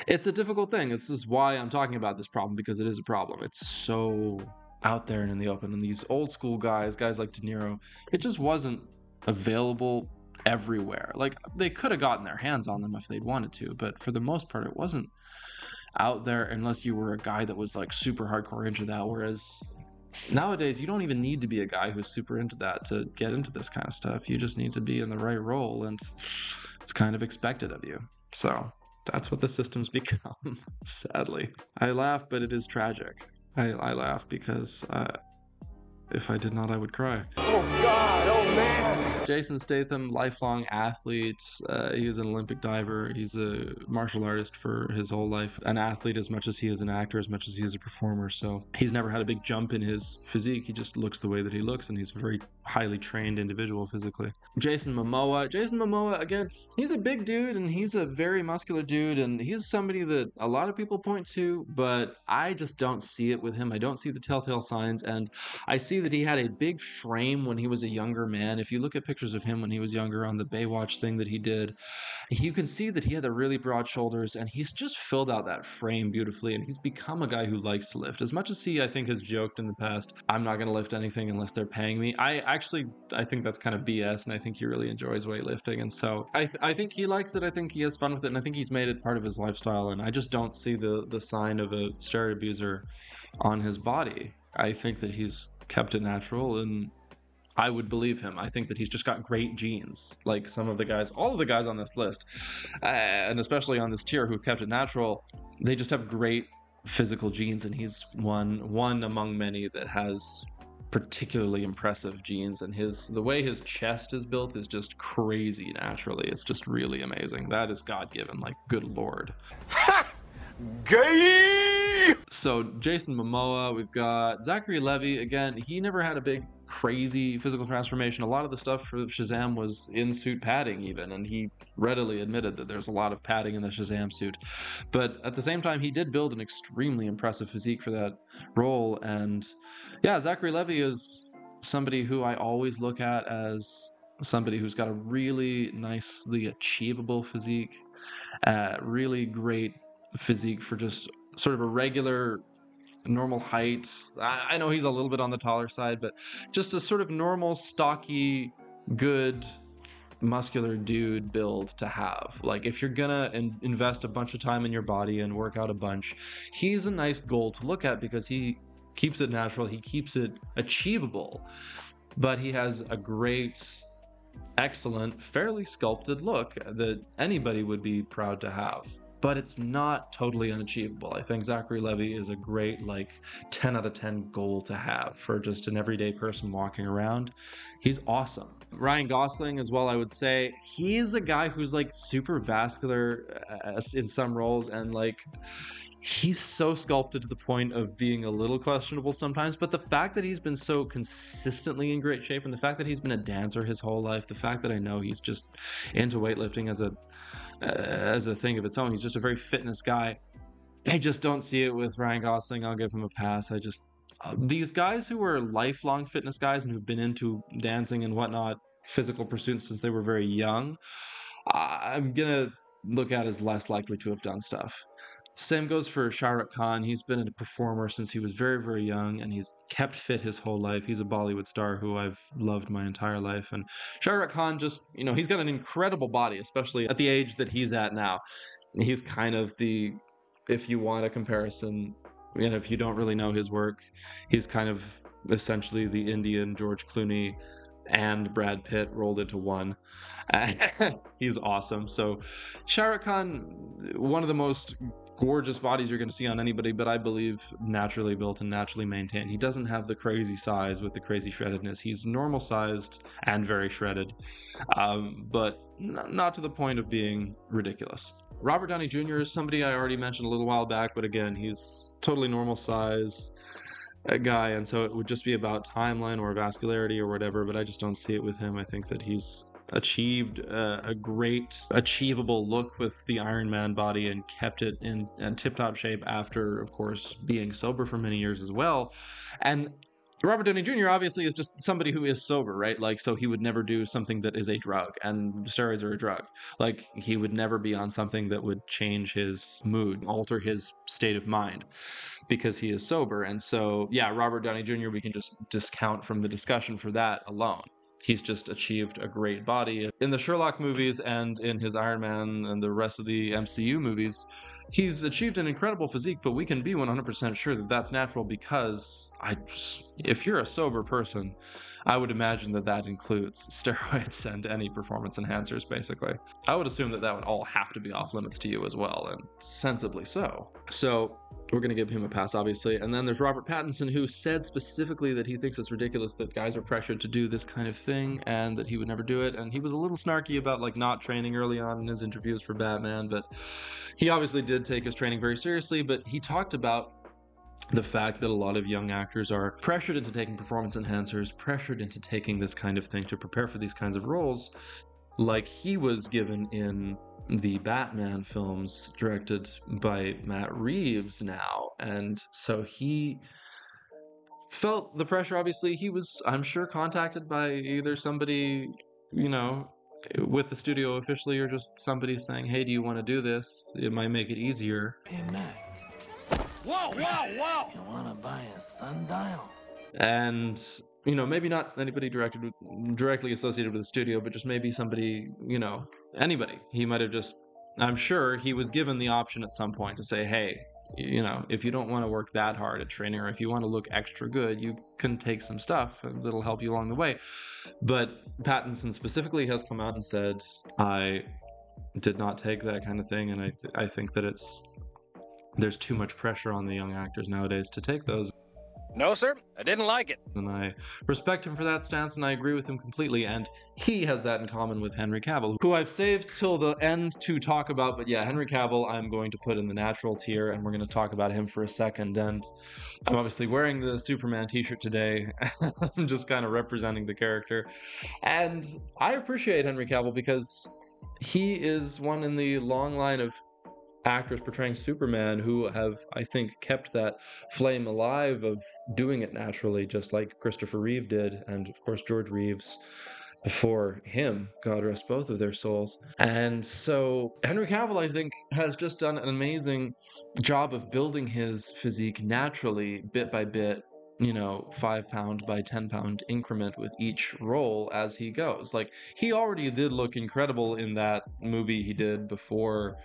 it's a difficult thing. This is why I'm talking about this problem, because it is a problem. It's so out there and in the open. And these old school guys like De Niro, it just wasn't available everywhere. Like, they could have gotten their hands on them if they'd wanted to, but for the most part, it wasn't out there unless you were a guy that was like super hardcore into that. Whereas nowadays, you don't even need to be a guy who's super into that to get into this kind of stuff. You just need to be in the right role, and it's kind of expected of you. So that's what the system's become, sadly. I laugh, but it is tragic. I laugh because if I did not, I would cry. Oh, God, oh, man. Jason Statham, lifelong athlete. He is an Olympic diver. He's a martial artist for his whole life. An athlete as much as he is an actor, as much as he is a performer. So he's never had a big jump in his physique. He just looks the way that he looks, and he's a very highly trained individual physically. Jason Momoa. Jason Momoa, again, he's a big dude, and he's a very muscular dude, and he's somebody that a lot of people point to, but I just don't see it with him. I don't see the telltale signs, and I see that he had a big frame when he was a younger man. If you look at pictures of him when he was younger on the Baywatch thing that he did, you can see that he had the really broad shoulders, and he's just filled out that frame beautifully, and he's become a guy who likes to lift. As much as he, I think, has joked in the past, I'm not going to lift anything unless they're paying me. I think that's kind of BS, and I think he really enjoys weightlifting, and so I think he likes it. I think he has fun with it, and I think he's made it part of his lifestyle, and I just don't see the sign of a steroid abuser on his body. I think that he's kept it natural, and I would believe him. I think that he's just got great genes, like some of the guys, all of the guys on this list, and especially on this tier who kept it natural, they just have great physical genes, and he's one among many that has particularly impressive genes, and the way his chest is built is just crazy naturally. It's just really amazing. That is God-given, like, good lord. Gay! So Jason Momoa, we've got Zachary Levi. Again, he never had a big crazy physical transformation. A lot of the stuff for Shazam was in suit padding even, and he readily admitted that there's a lot of padding in the Shazam suit. But at the same time, he did build an extremely impressive physique for that role. And yeah, Zachary Levi is somebody who I always look at as somebody who's got a really nicely achievable physique, really great physique for just sort of a regular normal height. I know he's a little bit on the taller side, but just a sort of normal, stocky, good, muscular dude build to have. Like, if you're gonna invest a bunch of time in your body and work out a bunch, he's a nice goal to look at because he keeps it natural, he keeps it achievable, but he has a great, excellent, fairly sculpted look that anybody would be proud to have. But it's not totally unachievable. I think Zachary Levi is a great, like, 10 out of 10 goal to have for just an everyday person walking around. He's awesome. Ryan Gosling as well, I would say. He's a guy who's, like, super vascular in some roles, and, like, he's so sculpted to the point of being a little questionable sometimes, but the fact that he's been so consistently in great shape, and the fact that he's been a dancer his whole life, the fact that I know he's just into weightlifting as a thing of its own, he's just a very fitness guy. I just don't see it with Ryan Gosling. I'll give him a pass. These guys who are lifelong fitness guys and who've been into dancing and whatnot, physical pursuits since they were very young, I'm gonna look at as less likely to have done stuff. Same goes for Shah Rukh Khan. He's been a performer since he was very, very young, and he's kept fit his whole life. He's a Bollywood star who I've loved my entire life. And Shah Rukh Khan just, he's got an incredible body, especially at the age that he's at now. He's kind of if you want a comparison, and if you don't really know his work, he's kind of essentially the Indian George Clooney and Brad Pitt rolled into one. He's awesome. So Shah Rukh Khan, one of the most gorgeous bodies you're going to see on anybody, but I believe naturally built and naturally maintained. He doesn't have the crazy size with the crazy shreddedness. He's normal sized and very shredded, but not to the point of being ridiculous. Robert Downey Jr. is somebody I already mentioned a little while back, but again, he's totally normal size guy, and so it would just be about timeline or vascularity or whatever, but I just don't see it with him. I think that he's achieved a great achievable look with the Iron Man body and kept it in tip-top shape after, of course, being sober for many years as well. And Robert Downey Jr. obviously is just somebody who is sober, right? Like, so he would never do something that is a drug, and steroids are a drug. Like, he would never be on something that would change his mood, alter his state of mind, because he is sober. And so, yeah, Robert Downey Jr., we can just discount from the discussion for that alone. He's just achieved a great body. In the Sherlock movies and in his Iron Man and the rest of the MCU movies, he's achieved an incredible physique, but we can be 100% sure that that's natural because if you're a sober person, I would imagine that that includes steroids and any performance enhancers, basically. I would assume that that would all have to be off limits to you as well, and sensibly so. So we're going to give him a pass, obviously. And then there's Robert Pattinson, who said specifically that he thinks it's ridiculous that guys are pressured to do this kind of thing and that he would never do it. And he was a little snarky about like not training early on in his interviews for Batman, but he obviously did take his training very seriously. But he talked about the fact that a lot of young actors are pressured into taking performance enhancers, pressured into taking this kind of thing to prepare for these kinds of roles, like he was given in the Batman films directed by Matt Reeves now. And so he felt the pressure. Obviously, he was, I'm sure, contacted by either somebody, with the studio officially, or just somebody saying, hey, do you want to do this? It might make it easier. Hey, Mac. Whoa, whoa, whoa! You want to buy a sundial? And maybe not anybody directly associated with the studio, but just maybe somebody, anybody. He might have just, I'm sure he was given the option at some point to say, hey, if you don't want to work that hard at training, or if you want to look extra good, you can take some stuff that'll help you along the way. But Pattinson specifically has come out and said, I did not take that kind of thing, and I think that there's too much pressure on the young actors nowadays to take those. No, sir, I didn't like it. And I respect him for that stance, and I agree with him completely. And he has that in common with Henry Cavill, who I've saved till the end to talk about. But yeah, Henry Cavill, I'm going to put in the natural tier, and we're going to talk about him for a second. And I'm obviously wearing the Superman t-shirt today. I'm just kind of representing the character. And I appreciate Henry Cavill because he is one in the long line of actors portraying Superman who have, I think, kept that flame alive of doing it naturally, just like Christopher Reeve did, and of course George Reeves before him, God rest both of their souls. And so Henry Cavill, I think, has just done an amazing job of building his physique naturally, bit by bit, 5 pound by 10 pound increment with each role as he goes. Like, he already did look incredible in that movie he did before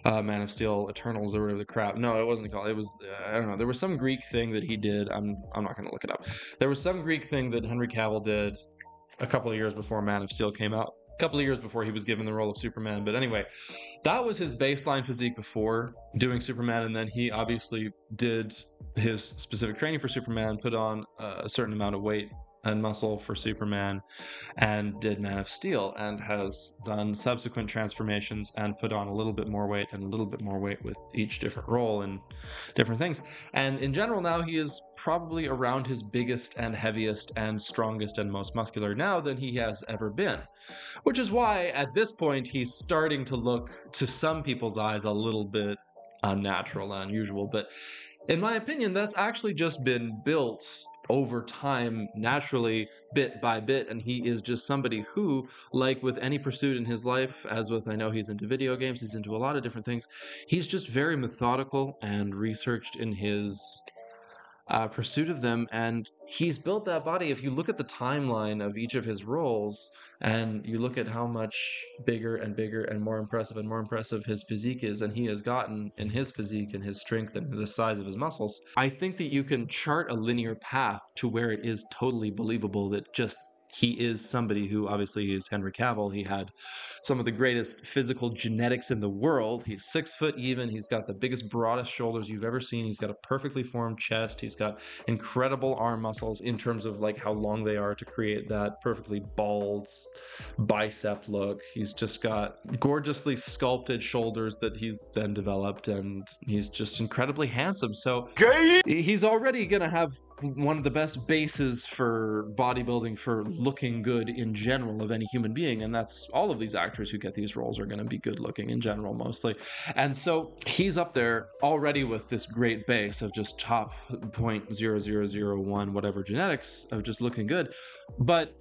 Man of Steel Eternals or whatever the crap. No, it wasn't called. It was, I don't know. There was some Greek thing that he did. I'm not going to look it up. There was some Greek thing that Henry Cavill did a couple of years before Man of Steel came out. A couple of years before he was given the role of Superman. But anyway, that was his baseline physique before doing Superman, and then he obviously did his specific training for Superman, put on a certain amount of weight and muscle for Superman, and did Man of Steel, and has done subsequent transformations and put on a little bit more weight and a little bit more weight with each different role and different things. And in general, now he is probably around his biggest and heaviest and strongest and most muscular now than he has ever been, which is why at this point he's starting to look, to some people's eyes, a little bit unnatural and unusual. But in my opinion, that's actually just been built over time, naturally, bit by bit, and he is just somebody who, like with any pursuit in his life, as with, I know he's into video games, he's into a lot of different things, he's just very methodical and researched in his pursuit of them, and he's built that body. If you look at the timeline of each of his roles, and you look at how much bigger and bigger and more impressive his physique is, and he has gotten in his physique and his strength and the size of his muscles, I think that you can chart a linear path to where it is totally believable that just he is somebody who, obviously, is Henry Cavill. He had some of the greatest physical genetics in the world. He's 6 foot even. He's got the biggest, broadest shoulders you've ever seen. He's got a perfectly formed chest. He's got incredible arm muscles in terms of like how long they are to create that perfectly bald bicep look. He's just got gorgeously sculpted shoulders that he's then developed, and he's just incredibly handsome. So he's already gonna have one of the best bases for bodybuilding, for looking good in general, of any human being, and that's all of these actors who get these roles are going to be good looking in general mostly. And so he's up there already with this great base of just top 0.0001 whatever genetics of just looking good. But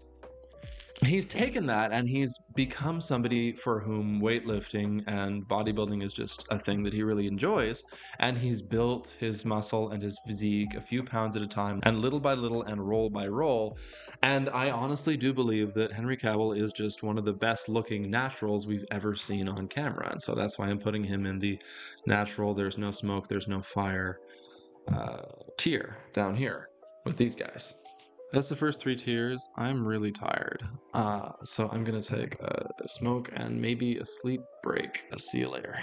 he's taken that and he's become somebody for whom weightlifting and bodybuilding is just a thing that he really enjoys, and he's built his muscle and his physique a few pounds at a time, and little by little and roll by roll. And I honestly do believe that Henry Cavill is just one of the best looking naturals we've ever seen on camera, and so that's why I'm putting him in the natural, there's no smoke, there's no fire tier down here with these guys. That's the first 3 tiers. I'm really tired, so I'm gonna take a smoke and maybe a sleep break. I'll see you later.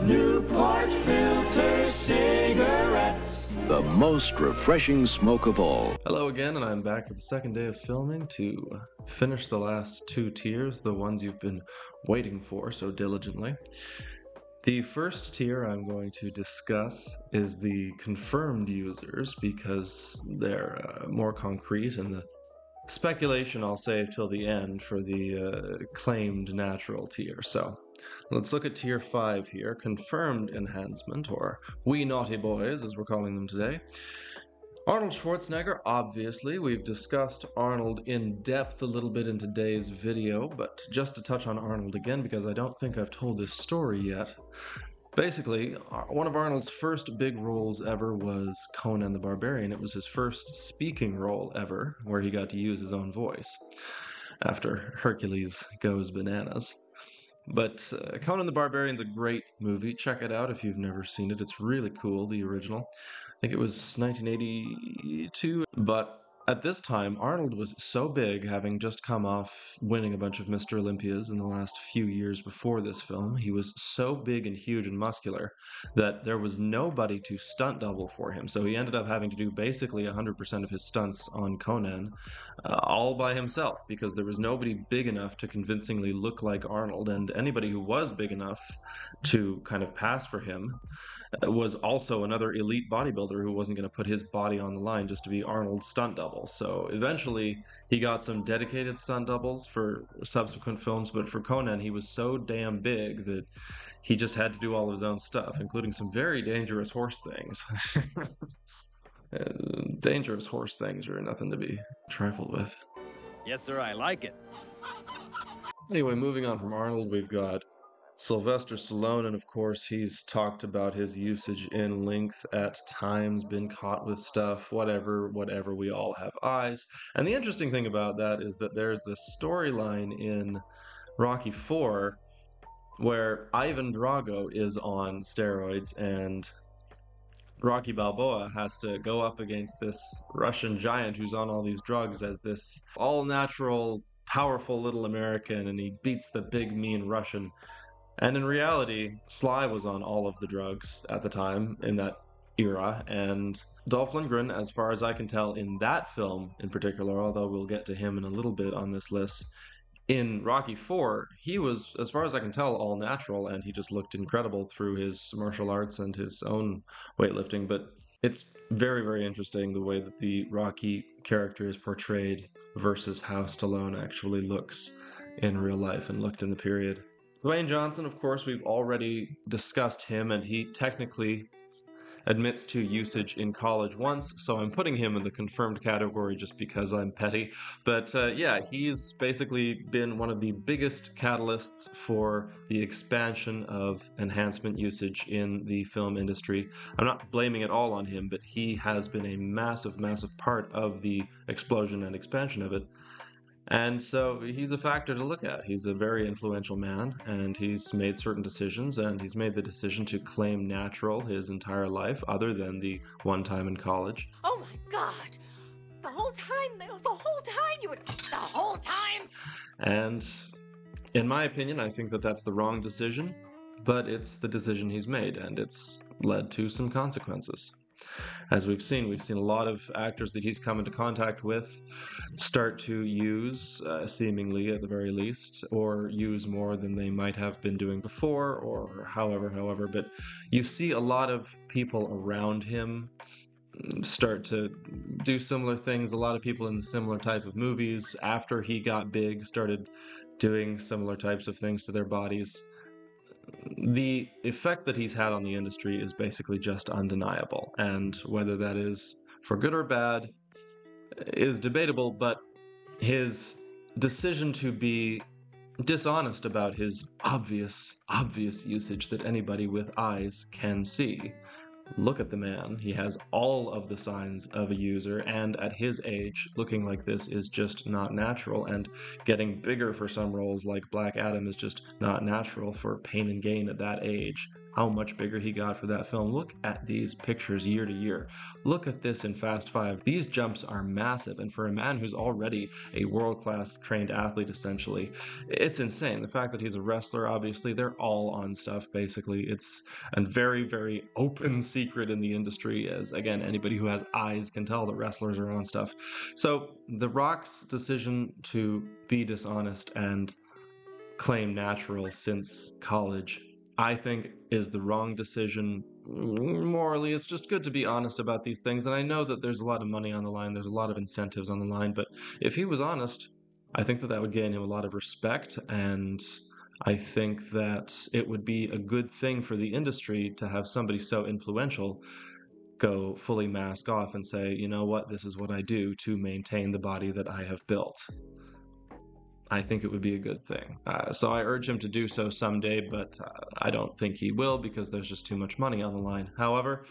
Newport Filter Cigarettes. The most refreshing smoke of all. Hello again, and I'm back for the second day of filming to finish the last 2 tiers, the ones you've been waiting for so diligently. The first tier I'm going to discuss is the confirmed users, because they're more concrete, and the speculation I'll save till the end for the claimed natural tier. So let's look at tier 5 here, confirmed enhancement, or we naughty boys as we're calling them today. Arnold Schwarzenegger, obviously. We've discussed Arnold in depth a little bit in today's video, but just to touch on Arnold again, because I don't think I've told this story yet. Basically, one of Arnold's first big roles ever was Conan the Barbarian. It was his first speaking role ever, where he got to use his own voice, after Hercules goes bananas. But Conan the Barbarian's a great movie. Check it out if you've never seen it. It's really cool, the original. I think it was 1982. But at this time, Arnold was so big, having just come off winning a bunch of Mr. Olympias in the last few years before this film. He was so big and huge and muscular that there was nobody to stunt double for him. So he ended up having to do basically 100% of his stunts on Conan all by himself, because there was nobody big enough to convincingly look like Arnold, and anybody who was big enough to kind of pass for him was also another elite bodybuilder who wasn't going to put his body on the line just to be Arnold's stunt double. So eventually he got some dedicated stunt doubles for subsequent films, but for Conan he was so damn big that he just had to do all of his own stuff, including some very dangerous horse things. Dangerous horse things are nothing to be trifled with. Yes, sir, I like it. Anyway, moving on from Arnold, we've got Sylvester Stallone, and of course he's talked about his usage in length at times, been caught with stuff, whatever, we all have eyes. And the interesting thing about that is that there's this storyline in Rocky IV where Ivan Drago is on steroids, and Rocky Balboa has to go up against this Russian giant who's on all these drugs as this all-natural, powerful little American, and he beats the big, mean Russian. And in reality, Sly was on all of the drugs at the time, in that era, and Dolph Lundgren, as far as I can tell in that film in particular, although we'll get to him in a little bit on this list, in Rocky IV, he was, as far as I can tell, all natural, and he just looked incredible through his martial arts and his own weightlifting. But it's very, very interesting the way that the Rocky character is portrayed versus how Stallone actually looks in real life and looked in the period. Dwayne Johnson, of course, we've already discussed him, and he technically, admits to usage in college once, so I'm putting him in the confirmed category just because I'm petty. But yeah, he's basically been one of the biggest catalysts for the expansion of enhancement usage in the film industry. I'm not blaming it all on him, but he has been a massive, massive part of the explosion and expansion of it. And so he's a factor to look at. He's a very influential man, and he's made certain decisions, and he's made the decision to claim natural his entire life, other than the one time in college. Oh my God! The whole time you were, the whole time! And in my opinion, I think that that's the wrong decision, but it's the decision he's made, and it's led to some consequences. As we've seen a lot of actors that he's come into contact with start to use, seemingly at the very least, or use more than they might have been doing before, or however, but you see a lot of people around him start to do similar things. A lot of people in the similar type of movies, after he got big, started doing similar types of things to their bodies. The effect that he's had on the industry is basically just undeniable, and whether that is for good or bad is debatable, but his decision to be dishonest about his obvious usage that anybody with eyes can see. Look at the man. He has all of the signs of a user, and at his age, looking like this is just not natural, and getting bigger for some roles like Black Adam is just not natural for Pain and Gain at that age. How much bigger he got for that film. Look at these pictures year to year. Look at this in Fast 5. These jumps are massive, and for a man who's already a world-class trained athlete, essentially, it's insane. The fact that he's a wrestler, obviously, they're all on stuff, basically. It's a very, very open secret in the industry, as, again, anybody who has eyes can tell that wrestlers are on stuff. So, The Rock's decision to be dishonest and claim natural since college, I think, is the wrong decision. Morally, it's just good to be honest about these things, and I know that there's a lot of money on the line, there's a lot of incentives on the line, but if he was honest, I think that that would gain him a lot of respect, and I think that it would be a good thing for the industry to have somebody so influential go fully mask off and say, you know what, this is what I do to maintain the body that I have built. I think it would be a good thing. So I urge him to do so someday, but I don't think he will because there's just too much money on the line. However,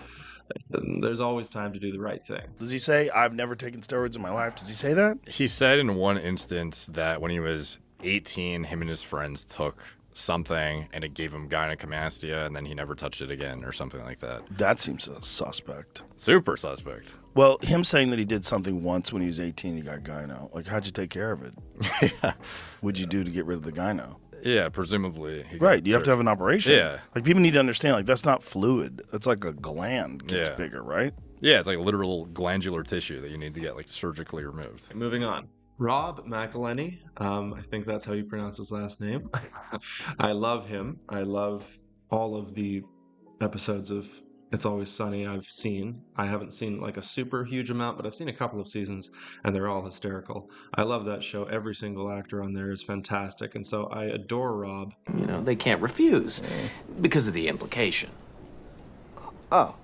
there's always time to do the right thing. Does he say, I've never taken steroids in my life? Does he say that? He said in one instance that when he was 18, him and his friends took something and it gave him gynecomastia and then he never touched it again or something like that. That seems suspect. Super suspect. Well, him saying that he did something once when he was 18, he got gyno. Like, how'd you take care of it? Yeah. What'd you do to get rid of the gyno? Yeah, presumably. Right, you have to have an operation. Yeah. Like, people need to understand, like, that's not fluid. It's like a gland gets bigger, right? Yeah, it's like literal glandular tissue that you need to get, like, surgically removed. Moving on. Rob McElhenney, I think that's how you pronounce his last name. I love him. I love all of the episodes of It's Always Sunny I've seen. I haven't seen like a super huge amount, but I've seen a couple of seasons, and they're all hysterical. I love that show. Every single actor on there is fantastic, and so I adore Rob. You know, they can't refuse because of the implication. Oh,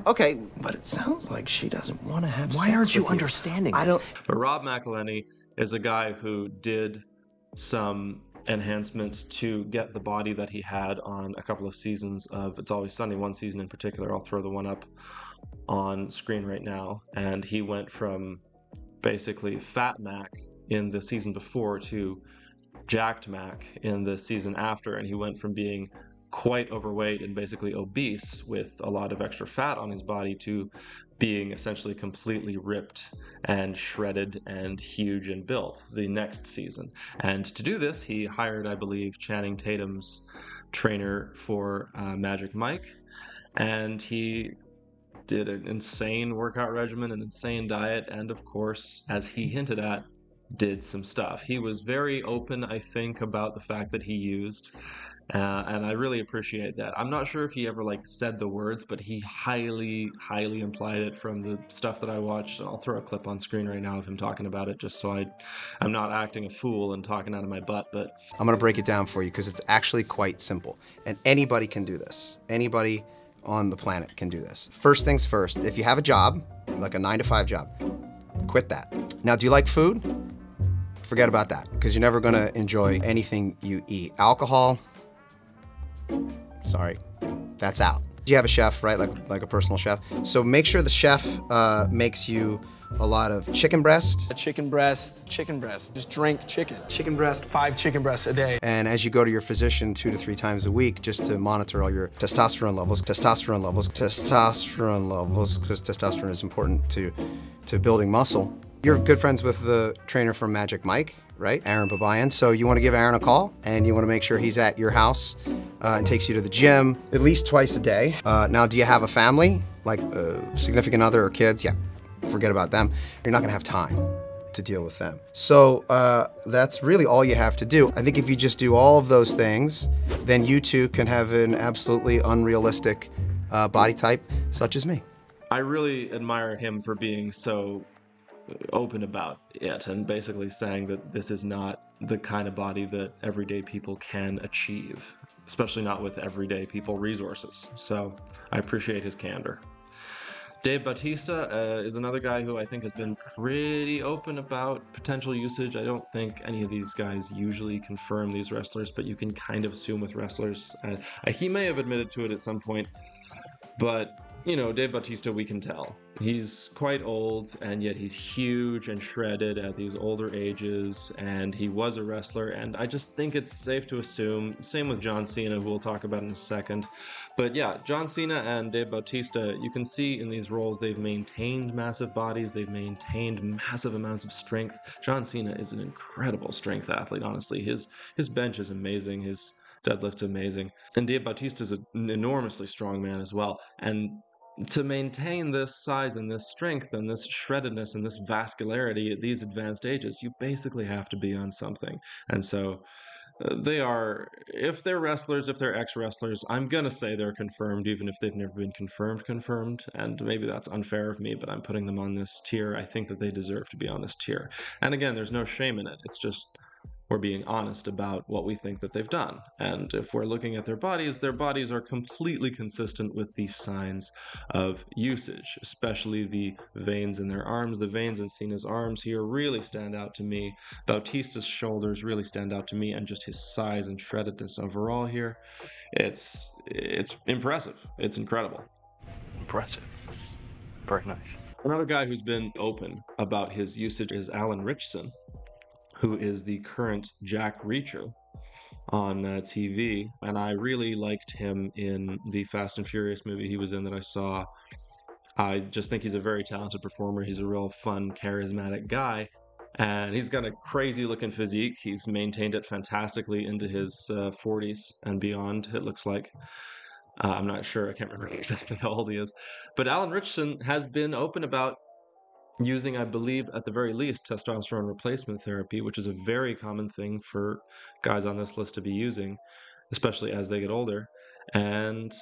okay. But it sounds like she doesn't want to have sex Why aren't you with understanding I this? don't... But Rob McElhenney is a guy who did some enhancements to get the body that he had on a couple of seasons of It's Always Sunny. One season in particular, I'll throw the one up on screen right now. And he went from basically Fat Mac in the season before to Jacked Mac in the season after. And he went from being quite overweight and basically obese with a lot of extra fat on his body to being essentially completely ripped and shredded and huge and built the next season. And to do this, he hired, I believe, Channing Tatum's trainer for Magic Mike, and he did an insane workout regimen, an insane diet, and of course, as he hinted at, did some stuff. He was very open, I think, about the fact that he used, and I really appreciate that. I'm not sure if he ever like said the words, but he highly implied it from the stuff that I watched. And I'll throw a clip on screen right now of him talking about it, just so I'm not acting a fool and talking out of my butt. But I'm gonna break it down for you because it's actually quite simple, and anybody can do this. Anybody on the planet can do this. First things first, if you have a job, like a 9-to-5 job, quit that. Now, do you like food? Forget about that, because you're never gonna enjoy anything you eat. Alcohol, sorry, that's out. You have a chef, right, like a personal chef. So make sure the chef makes you a lot of chicken breast. Chicken breast. Just drink chicken. Chicken breast, 5 chicken breasts a day. And as you go to your physician 2 to 3 times a week just to monitor all your testosterone levels, because testosterone is important to building muscle. You're good friends with the trainer from Magic Mike, right? Aaron Babayan. So you want to give Aaron a call, and you want to make sure he's at your house and takes you to the gym at least twice a day. Now, do you have a family, like a significant other or kids? Yeah, forget about them. You're not going to have time to deal with them. So that's really all you have to do. I think if you just do all of those things, then you too can have an absolutely unrealistic body type, such as me. I really admire him for being so open about it and basically saying that this is not the kind of body that everyday people can achieve, especially not with everyday people resources. So I appreciate his candor. Dave Bautista is another guy who I think has been pretty open about potential usage. I don't think any of these guys usually confirm these wrestlers, but you can kind of assume with wrestlers. He may have admitted to it at some point, but you know, Dave Bautista, we can tell. He's quite old, and yet he's huge and shredded at these older ages, and he was a wrestler, and I just think it's safe to assume, same with John Cena, who we'll talk about in a second. But yeah, John Cena and Dave Bautista, you can see in these roles they've maintained massive bodies, they've maintained massive amounts of strength. John Cena is an incredible strength athlete, honestly. His bench is amazing, his deadlift's amazing. And Dave Bautista is an enormously strong man as well, and to maintain this size and this strength and this shreddedness and this vascularity at these advanced ages, you basically have to be on something. And so they are, if they're wrestlers, if they're ex-wrestlers, I'm gonna say they're confirmed, even if they've never been confirmed, and maybe that's unfair of me, but I'm putting them on this tier. I think that they deserve to be on this tier. And again, there's no shame in it. It's just we're being honest about what we think that they've done. And if we're looking at their bodies are completely consistent with the signs of usage, especially the veins in their arms. The veins in Cena's arms here really stand out to me. Bautista's shoulders really stand out to me, and just his size and shreddedness overall here. It's impressive. It's incredible. Impressive. Very nice. Another guy who's been open about his usage is Alan Ritchson, who is the current Jack Reacher on TV, and I really liked him in the Fast and Furious movie he was in that I saw. I just think he's a very talented performer. He's a real fun, charismatic guy, and he's got a crazy looking physique. He's maintained it fantastically into his 40s and beyond, it looks like. I'm not sure, I can't remember exactly how old he is, but Alan Ritchson has been open about using, I believe, at the very least, testosterone replacement therapy, which is a very common thing for guys on this list to be using, especially as they get older. And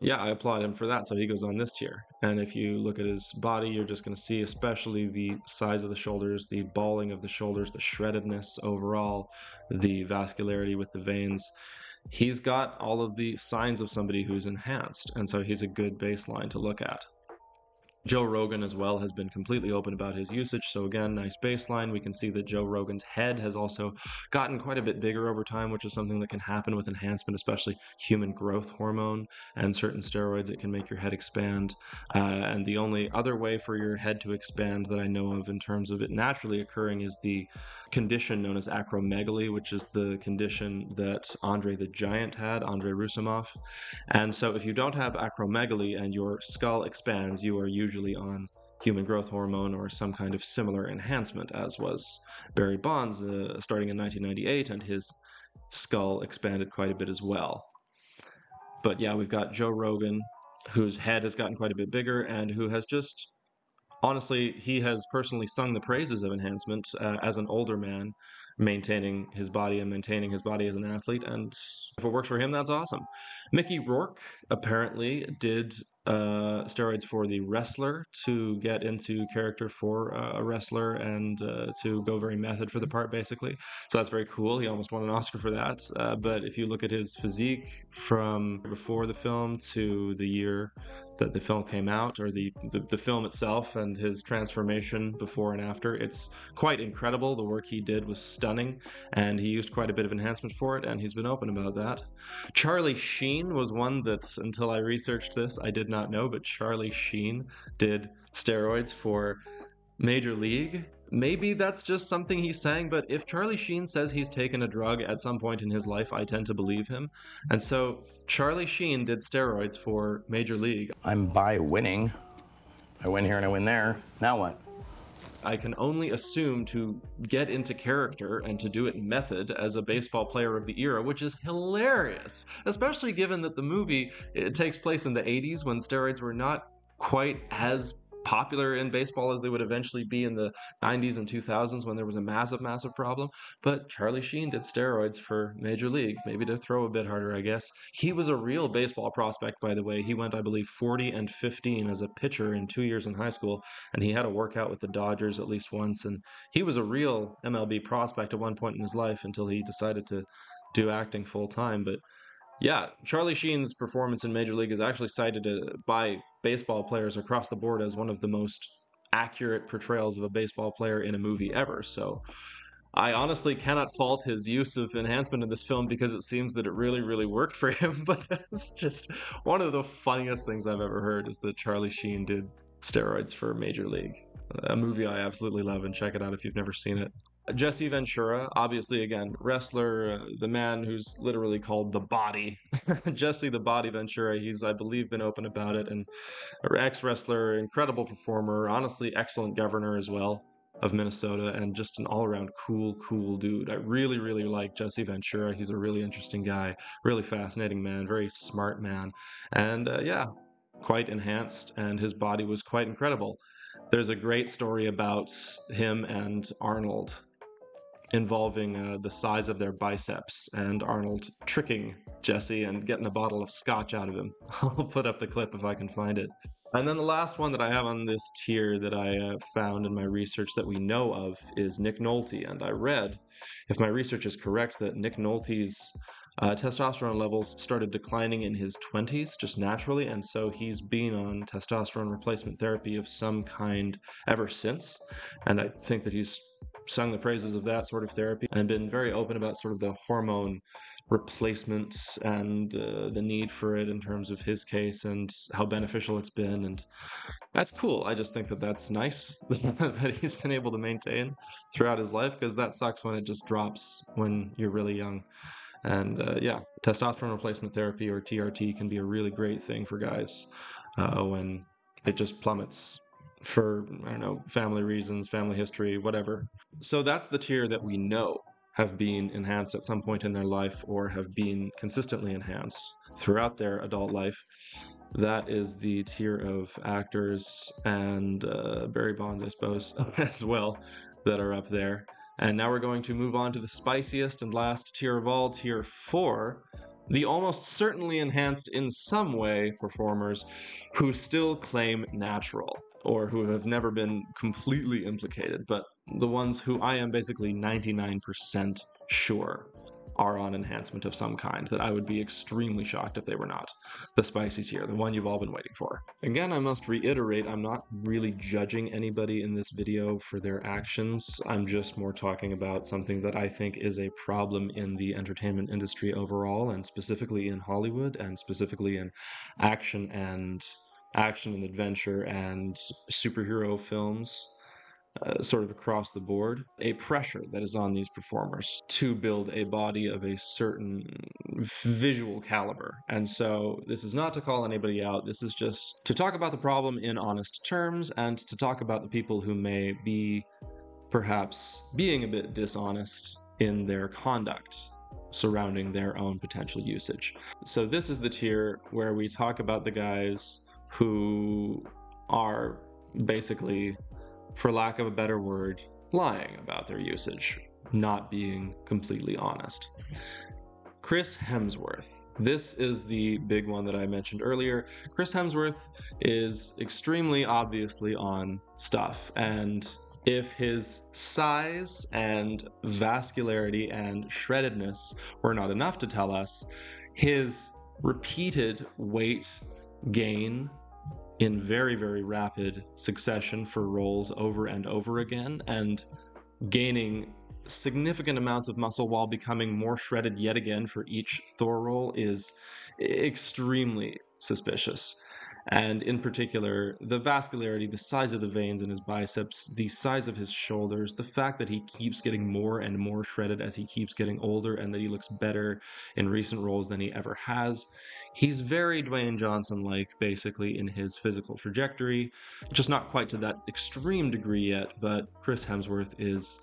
yeah, I applaud him for that, so he goes on this tier. And if you look at his body, you're just going to see especially the size of the shoulders, the balling of the shoulders, the shreddedness overall, the vascularity with the veins. He's got all of the signs of somebody who's enhanced, and so he's a good baseline to look at. Joe Rogan as well has been completely open about his usage, so again, nice baseline. We can see that Joe Rogan's head has also gotten quite a bit bigger over time, which is something that can happen with enhancement, especially human growth hormone and certain steroids. It can make your head expand, and the only other way for your head to expand that I know of in terms of it naturally occurring is the condition known as acromegaly, which is the condition that Andre the Giant had, Andre Rousimov. And so if you don't have acromegaly and your skull expands, you are usually on human growth hormone or some kind of similar enhancement, as was Barry Bonds starting in 1998, and his skull expanded quite a bit as well. But yeah, we've got Joe Rogan, whose head has gotten quite a bit bigger and who has just, honestly, he has personally sung the praises of enhancement as an older man, maintaining his body and maintaining his body as an athlete, and if it works for him, that's awesome. Mickey Rourke apparently did steroids for the wrestler to get into character for a wrestler and to go very method for the part, basically. So that's very cool. He almost won an Oscar for that. But if you look at his physique from before the film to the year that the film came out, or the film itself, and his transformation before and after, it's quite incredible. The work he did was stunning, and he used quite a bit of enhancement for it, and he's been open about that. Charlie Sheen was one that, until I researched this, I did not know, but Charlie Sheen did steroids for Major League. Maybe that's just something he's saying, but if Charlie Sheen says he's taken a drug at some point in his life, I tend to believe him. And so Charlie Sheen did steroids for Major League. I'm by winning. I win here and I win there. Now what? I can only assume to get into character and to do it method as a baseball player of the era, which is hilarious, especially given that the movie, it takes place in the 80s when steroids were not quite as popular in baseball as they would eventually be in the 90s and 2000s when there was a massive problem. But Charlie Sheen did steroids for Major League, maybe to throw a bit harder, I guess. He was a real baseball prospect, by the way. He went, I believe, 40 and 15 as a pitcher in 2 years in high school, and he had a workout with the Dodgers at least once, and he was a real MLB prospect at one point in his life until he decided to do acting full time. But yeah, Charlie Sheen's performance in Major League is actually cited by baseball players across the board as one of the most accurate portrayals of a baseball player in a movie ever. So I honestly cannot fault his use of enhancement in this film because it seems that it really worked for him. But it's just one of the funniest things I've ever heard is that Charlie Sheen did steroids for Major League. A movie I absolutely love, and check it out if you've never seen it. Jesse Ventura, obviously, again, wrestler, the man who's literally called the Body. Jesse the Body Ventura, he's, I believe, been open about it, and ex-wrestler, incredible performer, honestly excellent governor as well of Minnesota, and just an all-around cool dude. I really like Jesse Ventura. He's a really interesting guy, really fascinating man, very smart man, and yeah, quite enhanced, and his body was quite incredible. There's a great story about him and Arnold involving the size of their biceps, and Arnold tricking Jesse and getting a bottle of scotch out of him. I'll put up the clip if I can find it. And then the last one that I have on this tier that I found in my research that we know of is Nick Nolte, and I read, if my research is correct, that Nick Nolte's testosterone levels started declining in his 20s just naturally, and so he's been on testosterone replacement therapy of some kind ever since. And I think that he's sung the praises of that sort of therapy and been very open about sort of the hormone replacement and the need for it in terms of his case and how beneficial it's been. And that's cool. I just think that that's nice that he's been able to maintain throughout his life, because that sucks when it just drops when you're really young. And yeah, testosterone replacement therapy, or TRT, can be a really great thing for guys when it just plummets for, I don't know, family reasons, family history, whatever. So that's the tier that we know have been enhanced at some point in their life or have been consistently enhanced throughout their adult life. That is the tier of actors and Barry Bonds, I suppose, as well, that are up there. And now we're going to move on to the spiciest and last tier of all, tier 4, the almost certainly enhanced in some way performers who still claim natural, or who have never been completely implicated, but the ones who I am basically 99% sure are on enhancement of some kind, that I would be extremely shocked if they were not. The spicy tier, the one you've all been waiting for. Again, I must reiterate, I'm not really judging anybody in this video for their actions. I'm just more talking about something that I think is a problem in the entertainment industry overall, and specifically in Hollywood, and specifically in action and adventure and superhero films. Sort of across the board, a pressure that is on these performers to build a body of a certain visual caliber. And so this is not to call anybody out, this is just to talk about the problem in honest terms, and to talk about the people who may be perhaps being a bit dishonest in their conduct surrounding their own potential usage. So this is the tier where we talk about the guys who are basically, for lack of a better word, lying about their usage, not being completely honest. Chris Hemsworth. This is the big one that I mentioned earlier. Chris Hemsworth is extremely obviously on stuff, and if his size and vascularity and shreddedness were not enough to tell us, his repeated weight gain in very, very rapid succession for roles over and over again, and gaining significant amounts of muscle while becoming more shredded yet again for each Thor role is extremely suspicious. And in particular, the vascularity, the size of the veins in his biceps, the size of his shoulders, the fact that he keeps getting more and more shredded as he keeps getting older, and that he looks better in recent roles than he ever has. He's very Dwayne Johnson-like, basically, in his physical trajectory. Just not quite to that extreme degree yet, but Chris Hemsworth is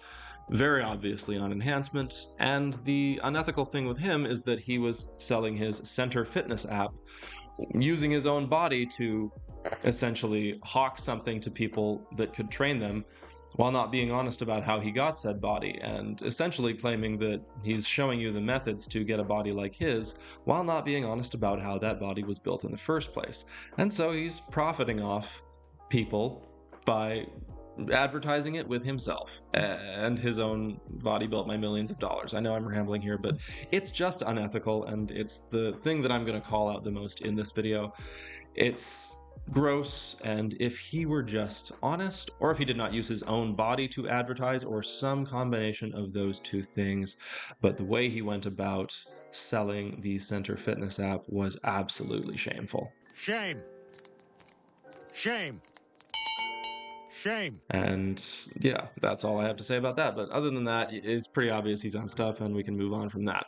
very obviously on enhancement, and the unethical thing with him is that he was selling his Center Fitness app, using his own body to essentially hawk something to people that could train them, while not being honest about how he got said body, and essentially claiming that he's showing you the methods to get a body like his, while not being honest about how that body was built in the first place. And so he's profiting off people by advertising it with himself and his own body built by millions of dollars. I know I'm rambling here, but it's just unethical, and it's the thing that I'm going to call out the most in this video. It's gross, and if he were just honest, or if he did not use his own body to advertise, or some combination of those two things, but the way he went about selling the Center Fitness app was absolutely shameful. Shame. Shame. Shame. And yeah, that's all I have to say about that. But other than that, it's pretty obvious he's on stuff, and we can move on from that.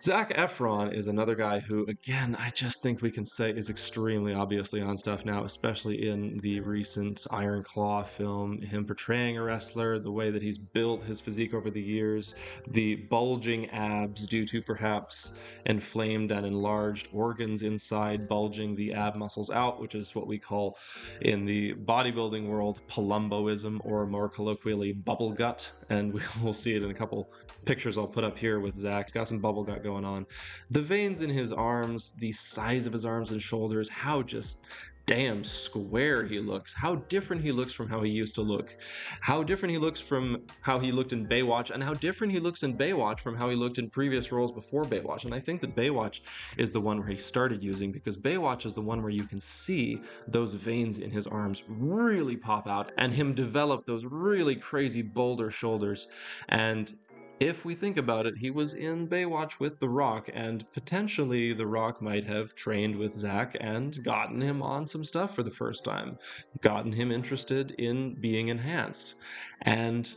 Zac Efron is another guy who, again, I just think we can say is extremely obviously on stuff now, especially in the recent Iron Claw film, him portraying a wrestler, the way that he's built his physique over the years, the bulging abs due to perhaps inflamed and enlarged organs inside, bulging the ab muscles out, which is what we call in the bodybuilding world palumboism, or more colloquially bubble gut, and we'll see it in a couple pictures I'll put up here with Zach. He's got some bubble gut going on. The veins in his arms, the size of his arms and shoulders, how just damn square he looks, how different he looks from how he used to look, how different he looks from how he looked in Baywatch, and how different he looks in Baywatch from how he looked in previous roles before Baywatch. And I think that Baywatch is the one where he started using, because Baywatch is the one where you can see those veins in his arms really pop out, and him develop those really crazy boulder shoulders. And if we think about it, he was in Baywatch with The Rock, and potentially The Rock might have trained with Zac and gotten him on some stuff for the first time, gotten him interested in being enhanced. And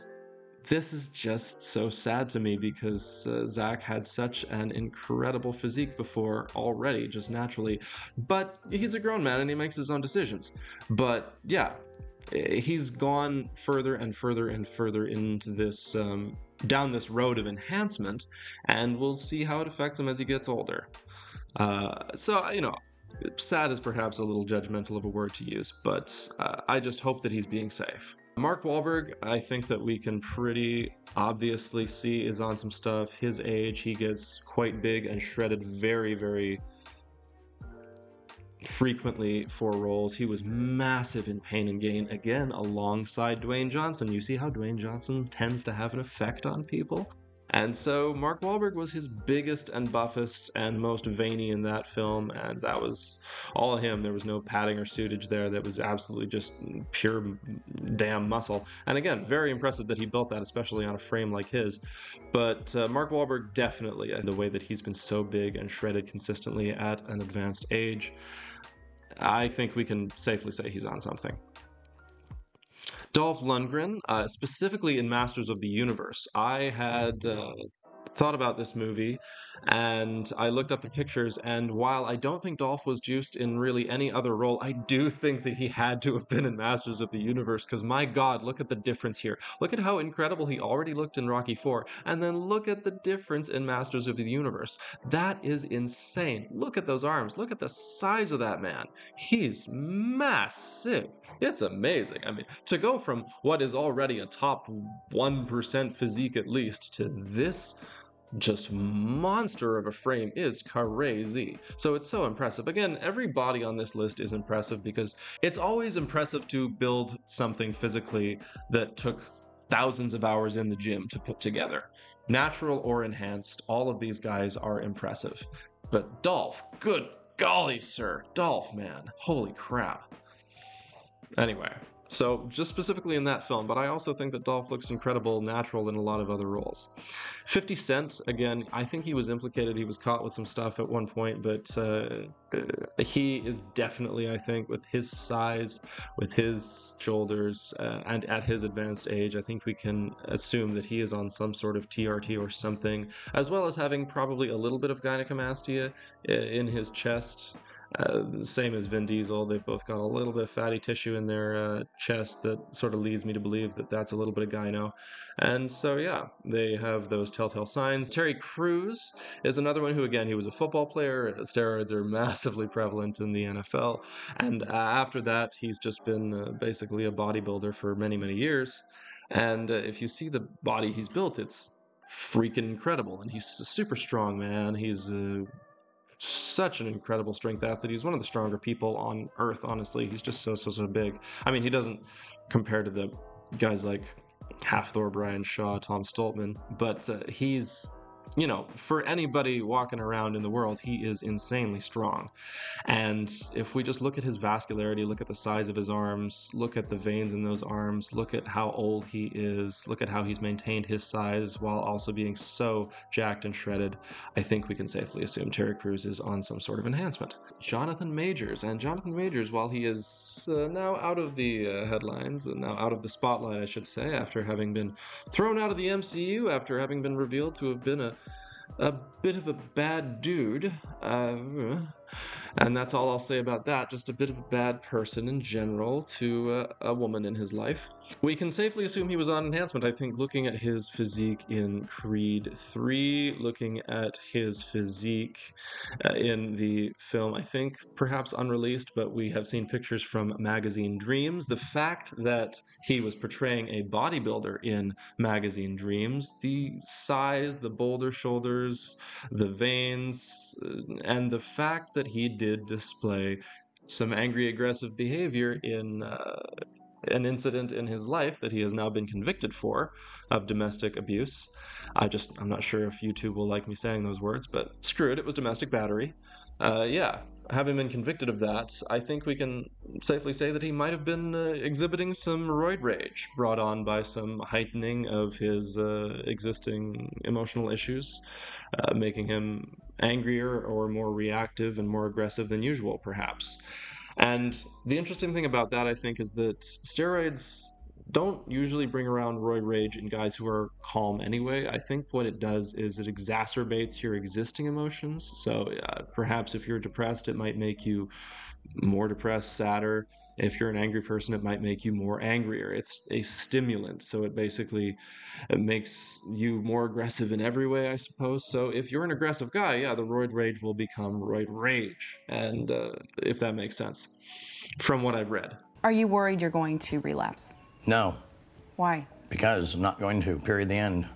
this is just so sad to me, because Zac had such an incredible physique before already, just naturally. But he's a grown man and he makes his own decisions. But yeah, he's gone further and further and further into this down this road of enhancement, and we'll see how it affects him as he gets older. So, you know, sad is perhaps a little judgmental of a word to use, but I just hope that he's being safe. Mark Wahlberg, I think that we can pretty obviously see is on some stuff. His age, he gets quite big and shredded very, very frequently for roles. He was massive in Pain and Gain, again alongside Dwayne Johnson. You see how Dwayne Johnson tends to have an effect on people? And so Mark Wahlberg was his biggest and buffest and most veiny in that film, and that was all him. There was no padding or suitage there. That was absolutely just pure damn muscle. And again, very impressive that he built that, especially on a frame like his. But Mark Wahlberg, definitely, the way that he's been so big and shredded consistently at an advanced age, I think we can safely say he's on something. Dolph Lundgren, specifically in Masters of the Universe. I had thought about this movie, and I looked up the pictures, and while I don't think Dolph was juiced in really any other role, I do think that he had to have been in Masters of the Universe, because my god, look at the difference here. Look at how incredible he already looked in Rocky IV, and then look at the difference in Masters of the Universe. That is insane. Look at those arms. Look at the size of that man. He's massive. It's amazing. I mean, to go from what is already a top 1% physique at least to this just monster of a frame is crazy. So it's so impressive. Again, every body on this list is impressive because it's always impressive to build something physically that took thousands of hours in the gym to put together. Natural or enhanced, all of these guys are impressive. But Dolph, good golly, sir. Dolph, man. Holy crap. Anyway, so just specifically in that film, but I also think that Dolph looks incredible natural in a lot of other roles. 50 Cent, again, I think he was implicated. He was caught with some stuff at one point, but he is definitely, I think, with his size, with his shoulders, and at his advanced age, I think we can assume that he is on some sort of TRT or something, as well as having probably a little bit of gynecomastia in his chest. Same as Vin Diesel, they've both got a little bit of fatty tissue in their chest that sort of leads me to believe that that's a little bit of gyno. And so, yeah, they have those telltale signs. Terry Crews is another one who, again, he was a football player. Steroids are massively prevalent in the NFL. And after that, he's just been basically a bodybuilder for many, many years. And if you see the body he's built, it's freaking incredible. And he's a super strong man. He's such an incredible strength athlete. He's one of the stronger people on earth, honestly. He's just so big. I mean, he doesn't compare to the guys like Half-Thor, Brian Shaw, Tom Stoltman, but he's, you know, for anybody walking around in the world, he is insanely strong. And if we just look at his vascularity, look at the size of his arms, look at the veins in those arms, look at how old he is, look at how he's maintained his size while also being so jacked and shredded, I think we can safely assume Terry Crews is on some sort of enhancement. Jonathan Majors, while he is now out of the headlines, and now out of the spotlight, I should say, after having been thrown out of the MCU, after having been revealed to have been a bit of a bad dude, and that's all I'll say about that. Just a bit of a bad person in general to a woman in his life. We can safely assume he was on enhancement. I think looking at his physique in Creed 3, looking at his physique in the film, I think perhaps unreleased, but we have seen pictures from Magazine Dreams. The fact that he was portraying a bodybuilder in Magazine Dreams, the size, the boulder shoulders, the veins, and the fact that he did display some angry, aggressive behavior in an incident in his life that he has now been convicted for of domestic abuse. I'm not sure if YouTube will like me saying those words, but screw it, it was domestic battery. Having been convicted of that, I think we can safely say that he might have been exhibiting some roid rage brought on by some heightening of his existing emotional issues, making him angrier or more reactive and more aggressive than usual, perhaps. And the interesting thing about that, I think, is that steroids don't usually bring around roid rage in guys who are calm anyway. I think what it does is it exacerbates your existing emotions. So perhaps if you're depressed, it might make you more depressed, sadder. If you're an angry person, it might make you more angrier. It's a stimulant, so it makes you more aggressive in every way, I suppose. So if you're an aggressive guy, yeah, the roid rage will become roid rage, and if that makes sense, from what I've read. Are you worried you're going to relapse? No. Why? Because I'm not going to, period, the end.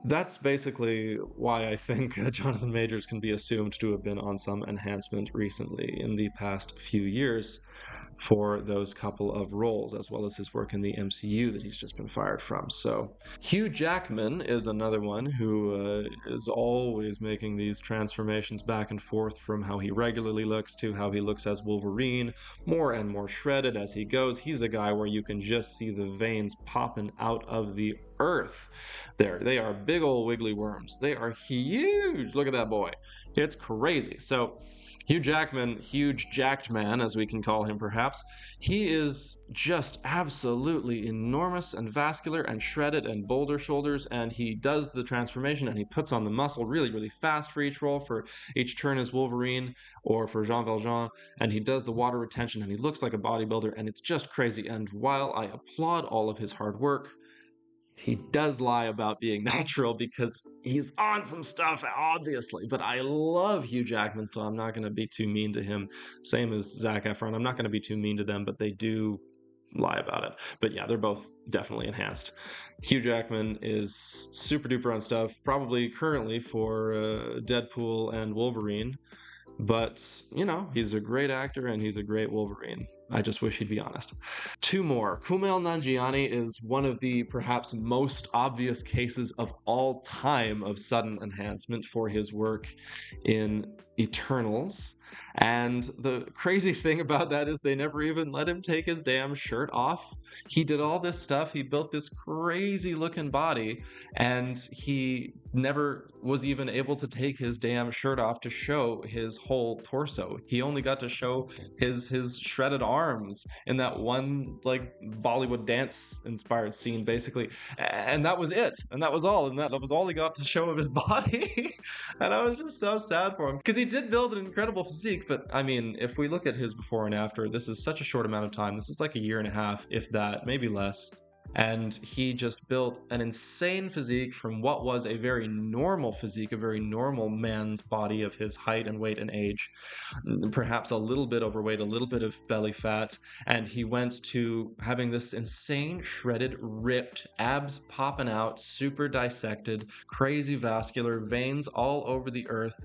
That's basically why I think Jonathan Majors can be assumed to have been on some enhancement recently in the past few years for those couple of roles, as well as his work in the MCU that he's just been fired from. So Hugh Jackman is another one who is always making these transformations back and forth from how he regularly looks to how he looks as Wolverine, more and more shredded as he goes. He's a guy where you can just see the veins popping out of the earth. They are big old wiggly worms. They are huge. Look at that boy. It's crazy. So Hugh Jackman, huge jacked man, as we can call him perhaps, he is just absolutely enormous and vascular and shredded and boulder shoulders, and he does the transformation and he puts on the muscle really fast for each role, for each turn as Wolverine or for Jean Valjean, and he does the water retention and he looks like a bodybuilder, and it's just crazy. And while I applaud all of his hard work, he does lie about being natural because he's on some stuff, obviously. But I love Hugh Jackman, so I'm not going to be too mean to him. Same as Zac Efron. I'm not going to be too mean to them, but they do lie about it. But yeah, they're both definitely enhanced. Hugh Jackman is super duper on stuff, probably currently for Deadpool and Wolverine. But, you know, he's a great actor and he's a great Wolverine. I just wish he'd be honest. Two more. Kumail Nanjiani is one of the perhaps most obvious cases of all time of sudden enhancement for his work in Eternals. And the crazy thing about that is they never even let him take his damn shirt off. He did all this stuff, he built this crazy looking body, and he never was even able to take his damn shirt off to show his whole torso. He only got to show his shredded arms in that one like Bollywood dance inspired scene basically, and that was it, and that was all, and that was all he got to show of his body. And I was just so sad for him because he did build an incredible physique. But I mean, if we look at his before and after, this is such a short amount of time. This is like a year and a half, if that, maybe less. And he just built an insane physique from what was a very normal physique, a very normal man's body of his height and weight and age, perhaps a little bit overweight, a little bit of belly fat, and he went to having this insane, shredded, ripped, abs popping out, super dissected, crazy vascular, veins all over the earth,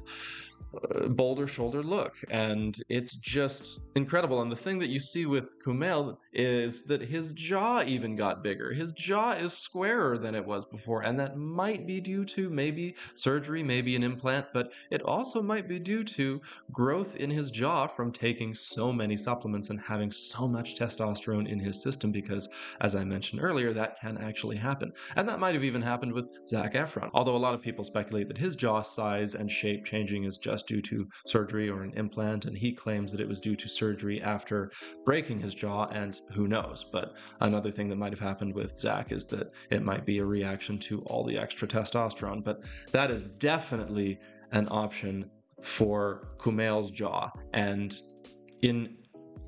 boulder shoulder look, and it's just incredible. And the thing that you see with Kumail is that his jaw even got bigger. His jaw is squarer than it was before, and that might be due to maybe surgery, maybe an implant, but it also might be due to growth in his jaw from taking so many supplements and having so much testosterone in his system, because as I mentioned earlier, that can actually happen. And that might have even happened with Zac Efron, although a lot of people speculate that his jaw size and shape changing is just due to surgery or an implant, and he claims that it was due to surgery after breaking his jaw, and who knows. But another thing that might have happened with Zac is that it might be a reaction to all the extra testosterone, but that is definitely an option for Kumail's jaw. And in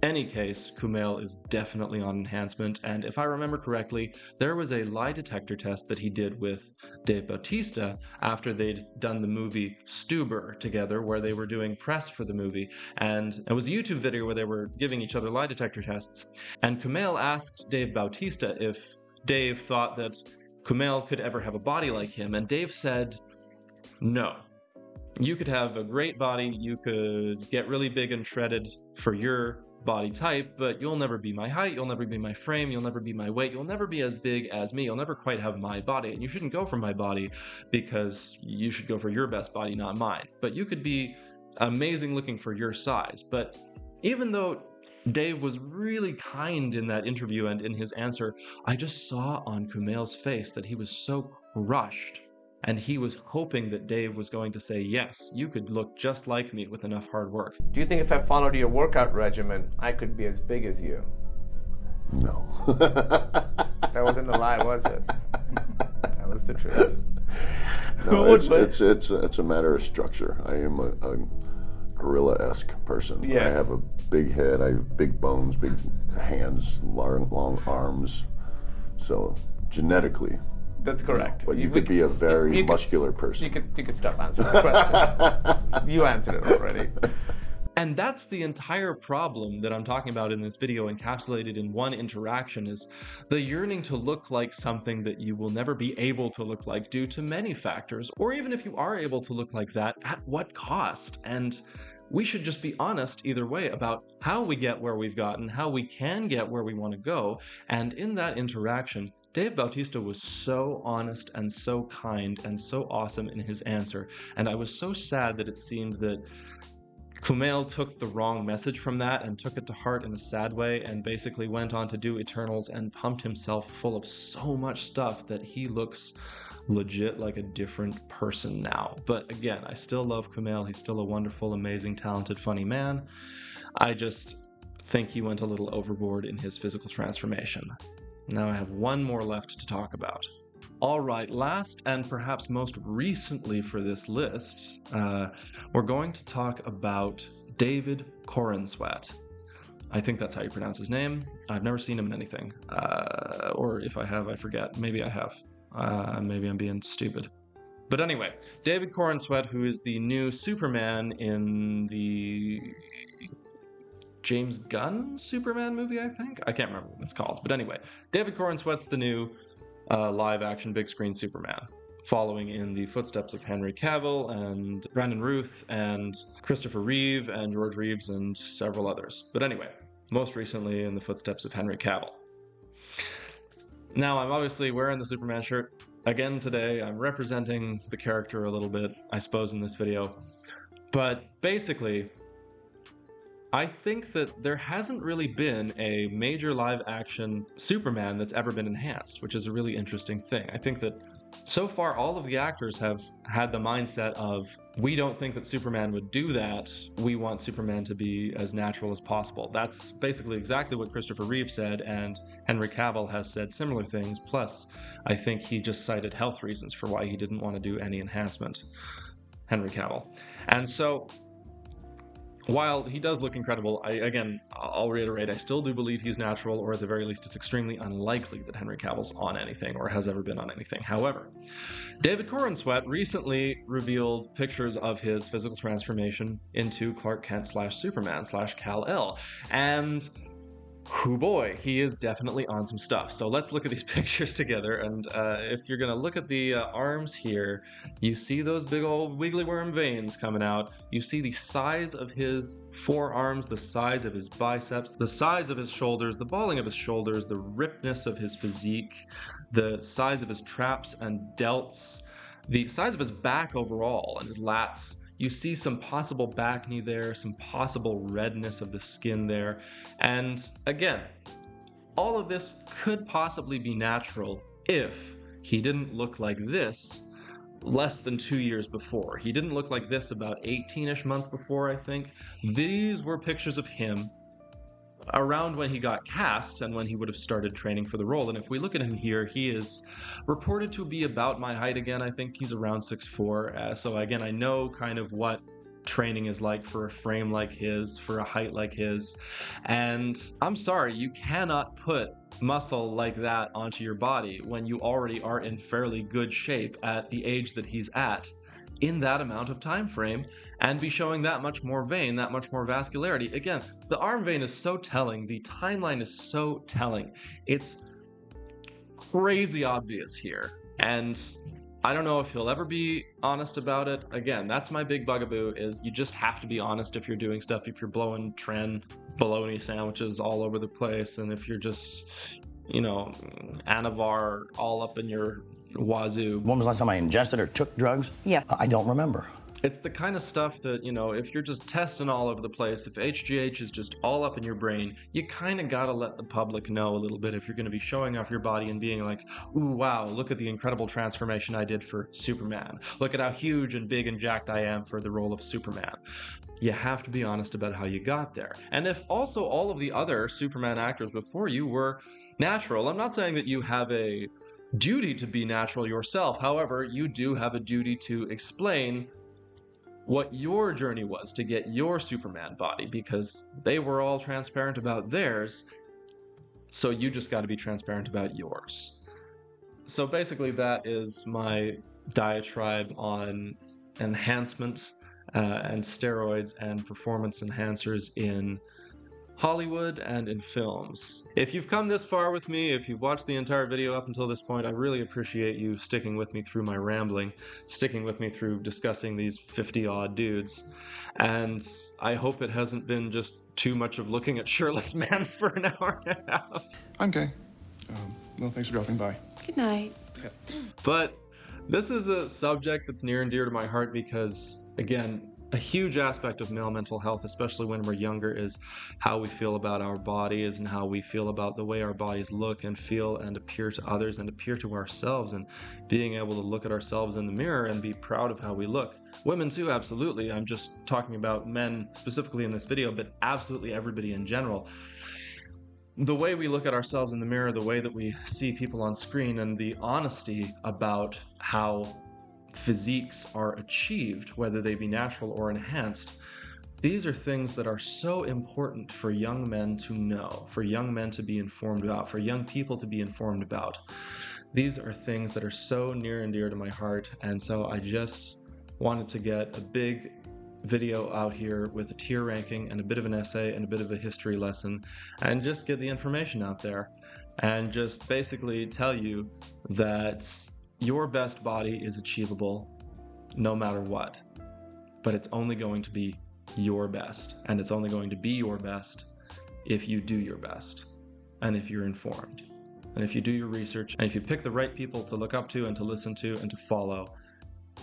any case, Kumail is definitely on enhancement, and if I remember correctly, there was a lie detector test that he did with Dave Bautista after they'd done the movie Stuber together, where they were doing press for the movie, and it was a YouTube video where they were giving each other lie detector tests, and Kumail asked Dave Bautista if Dave thought that Kumail could ever have a body like him, and Dave said, no. You could have a great body, you could get really big and shredded for your body type, but you'll never be my height, you'll never be my frame, you'll never be my weight, you'll never be as big as me, you'll never quite have my body, and you shouldn't go for my body because you should go for your best body, not mine. But you could be amazing looking for your size. But even though Dave was really kind in that interview and in his answer, I just saw on Kumail's face that he was so rushed. And he was hoping that Dave was going to say, yes, you could look just like me with enough hard work. Do you think if I followed your workout regimen, I could be as big as you? No. That wasn't a lie, was it? That was the truth. No, it's a matter of structure. I am a gorilla-esque person. Yes. I have a big head, I have big bones, big hands, long arms. So genetically, that's correct. But you could be a very muscular person. You could stop answering the question. You answered it already. And that's the entire problem that I'm talking about in this video, encapsulated in one interaction, is the yearning to look like something that you will never be able to look like due to many factors, or even if you are able to look like that, at what cost? And we should just be honest either way about how we get where we've gotten, how we can get where we want to go, and in that interaction, Dave Bautista was so honest and so kind and so awesome in his answer, and I was so sad that it seemed that Kumail took the wrong message from that and took it to heart in a sad way and basically went on to do Eternals and pumped himself full of so much stuff that he looks legit like a different person now. But again, I still love Kumail. He's still a wonderful, amazing, talented, funny man. I just think he went a little overboard in his physical transformation. Now I have one more left to talk about. All right, last and perhaps most recently for this list, we're going to talk about David Corenswet. I think that's how you pronounce his name. I've never seen him in anything. Or if I have, I forget. Maybe I have. Maybe I'm being stupid. But anyway, David Corenswet, who is the new Superman in the James Gunn Superman movie, I think. I can't remember what it's called. But anyway, David Corenswet's the new live-action big screen Superman, following in the footsteps of Henry Cavill and Brandon Routh and Christopher Reeve and George Reeves and several others. But anyway, most recently in the footsteps of Henry Cavill. Now, I'm obviously wearing the Superman shirt again today. I'm representing the character a little bit, I suppose, in this video. But basically, I think that there hasn't really been a major live-action Superman that's ever been enhanced, which is a really interesting thing. I think that so far all of the actors have had the mindset of, we don't think that Superman would do that, we want Superman to be as natural as possible. That's basically exactly what Christopher Reeve said, and Henry Cavill has said similar things, plus I think he just cited health reasons for why he didn't want to do any enhancement, Henry Cavill. And so, while he does look incredible, I'll reiterate, I still do believe he's natural, or at the very least it's extremely unlikely that Henry Cavill's on anything or has ever been on anything. However, David Corenswet recently revealed pictures of his physical transformation into Clark Kent / Superman / Kal-El, and oh boy, he is definitely on some stuff. So let's look at these pictures together, and if you're gonna look at the arms here, you see those big old wiggly worm veins coming out. You see the size of his forearms, the size of his biceps, the size of his shoulders, the balling of his shoulders, the rippedness of his physique, the size of his traps and delts, the size of his back overall and his lats. You see some possible back knee there, some possible redness of the skin there. And again, all of this could possibly be natural if he didn't look like this less than 2 years before. He didn't look like this about 18-ish months before, I think. These were pictures of him around when he got cast and when he would have started training for the role. And if we look at him here, he is reported to be about my height again. I think he's around 6'4". So again, I know kind of what training is like for a frame like his, for a height like his. And I'm sorry, you cannot put muscle like that onto your body when you already are in fairly good shape at the age that he's at in that amount of time frame, and be showing that much more vein, that much more vascularity. Again, the arm vein is so telling, the timeline is so telling. It's crazy obvious here, and I don't know if he'll ever be honest about it. Again, that's my big bugaboo, is you just have to be honest if you're doing stuff, if you're blowing Tren bologna sandwiches all over the place, and if you're just, you know, Anavar all up in your wazoo. When was the last time I ingested or took drugs? Yes. I don't remember. It's the kind of stuff that, you know, if you're just testing all over the place, if HGH is just all up in your brain, you kind of gotta let the public know a little bit if you're gonna be showing off your body and being like, ooh, wow, look at the incredible transformation I did for Superman. Look at how huge and big and jacked I am for the role of Superman. You have to be honest about how you got there. And if also all of the other Superman actors before you were natural, I'm not saying that you have a duty to be natural yourself. However, you do have a duty to explain what your journey was to get your Superman body, because they were all transparent about theirs, so you just got to be transparent about yours. So basically that is my diatribe on enhancement and steroids and performance enhancers in Hollywood and in films. If you've come this far with me, if you've watched the entire video up until this point, I really appreciate you sticking with me through my rambling, sticking with me through discussing these 50-odd dudes. And I hope it hasn't been just too much of looking at shirtless men for an hour and a half. I'm gay. Well, thanks for dropping by. Good night. But this is a subject that's near and dear to my heart because, again, a huge aspect of male mental health, especially when we're younger, is how we feel about our bodies and how we feel about the way our bodies look and feel and appear to others and appear to ourselves, and being able to look at ourselves in the mirror and be proud of how we look. Women too, absolutely. I'm just talking about men specifically in this video, but absolutely everybody in general. The way we look at ourselves in the mirror, the way that we see people on screen, and the honesty about how physiques are achieved, whether they be natural or enhanced, these are things that are so important for young men to know, for young men to be informed about, for young people to be informed about. These are things that are so near and dear to my heart, and so I just wanted to get a big video out here with a tier ranking and a bit of an essay and a bit of a history lesson, and just get the information out there and just basically tell you that your best body is achievable no matter what, but it's only going to be your best, and it's only going to be your best if you do your best, and if you're informed, and if you do your research, and if you pick the right people to look up to and to listen to and to follow.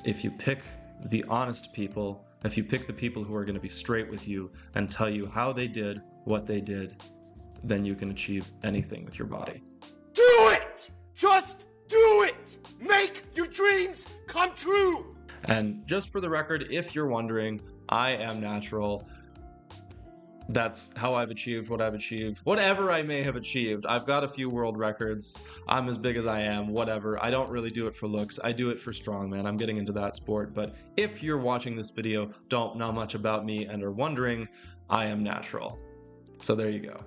If you pick the honest people, if you pick the people who are going to be straight with you and tell you how they did what they did, then you can achieve anything with your body. Do it! Just do it! Make your dreams come true! And just for the record, if you're wondering, I am natural. That's how I've achieved what I've achieved. Whatever I may have achieved. I've got a few world records. I'm as big as I am, whatever. I don't really do it for looks. I do it for strongman. I'm getting into that sport. But if you're watching this video, don't know much about me, and are wondering, I am natural. So there you go.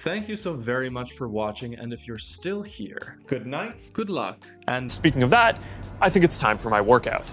Thank you so very much for watching, and if you're still here, good night, good luck, and speaking of that, I think it's time for my workout.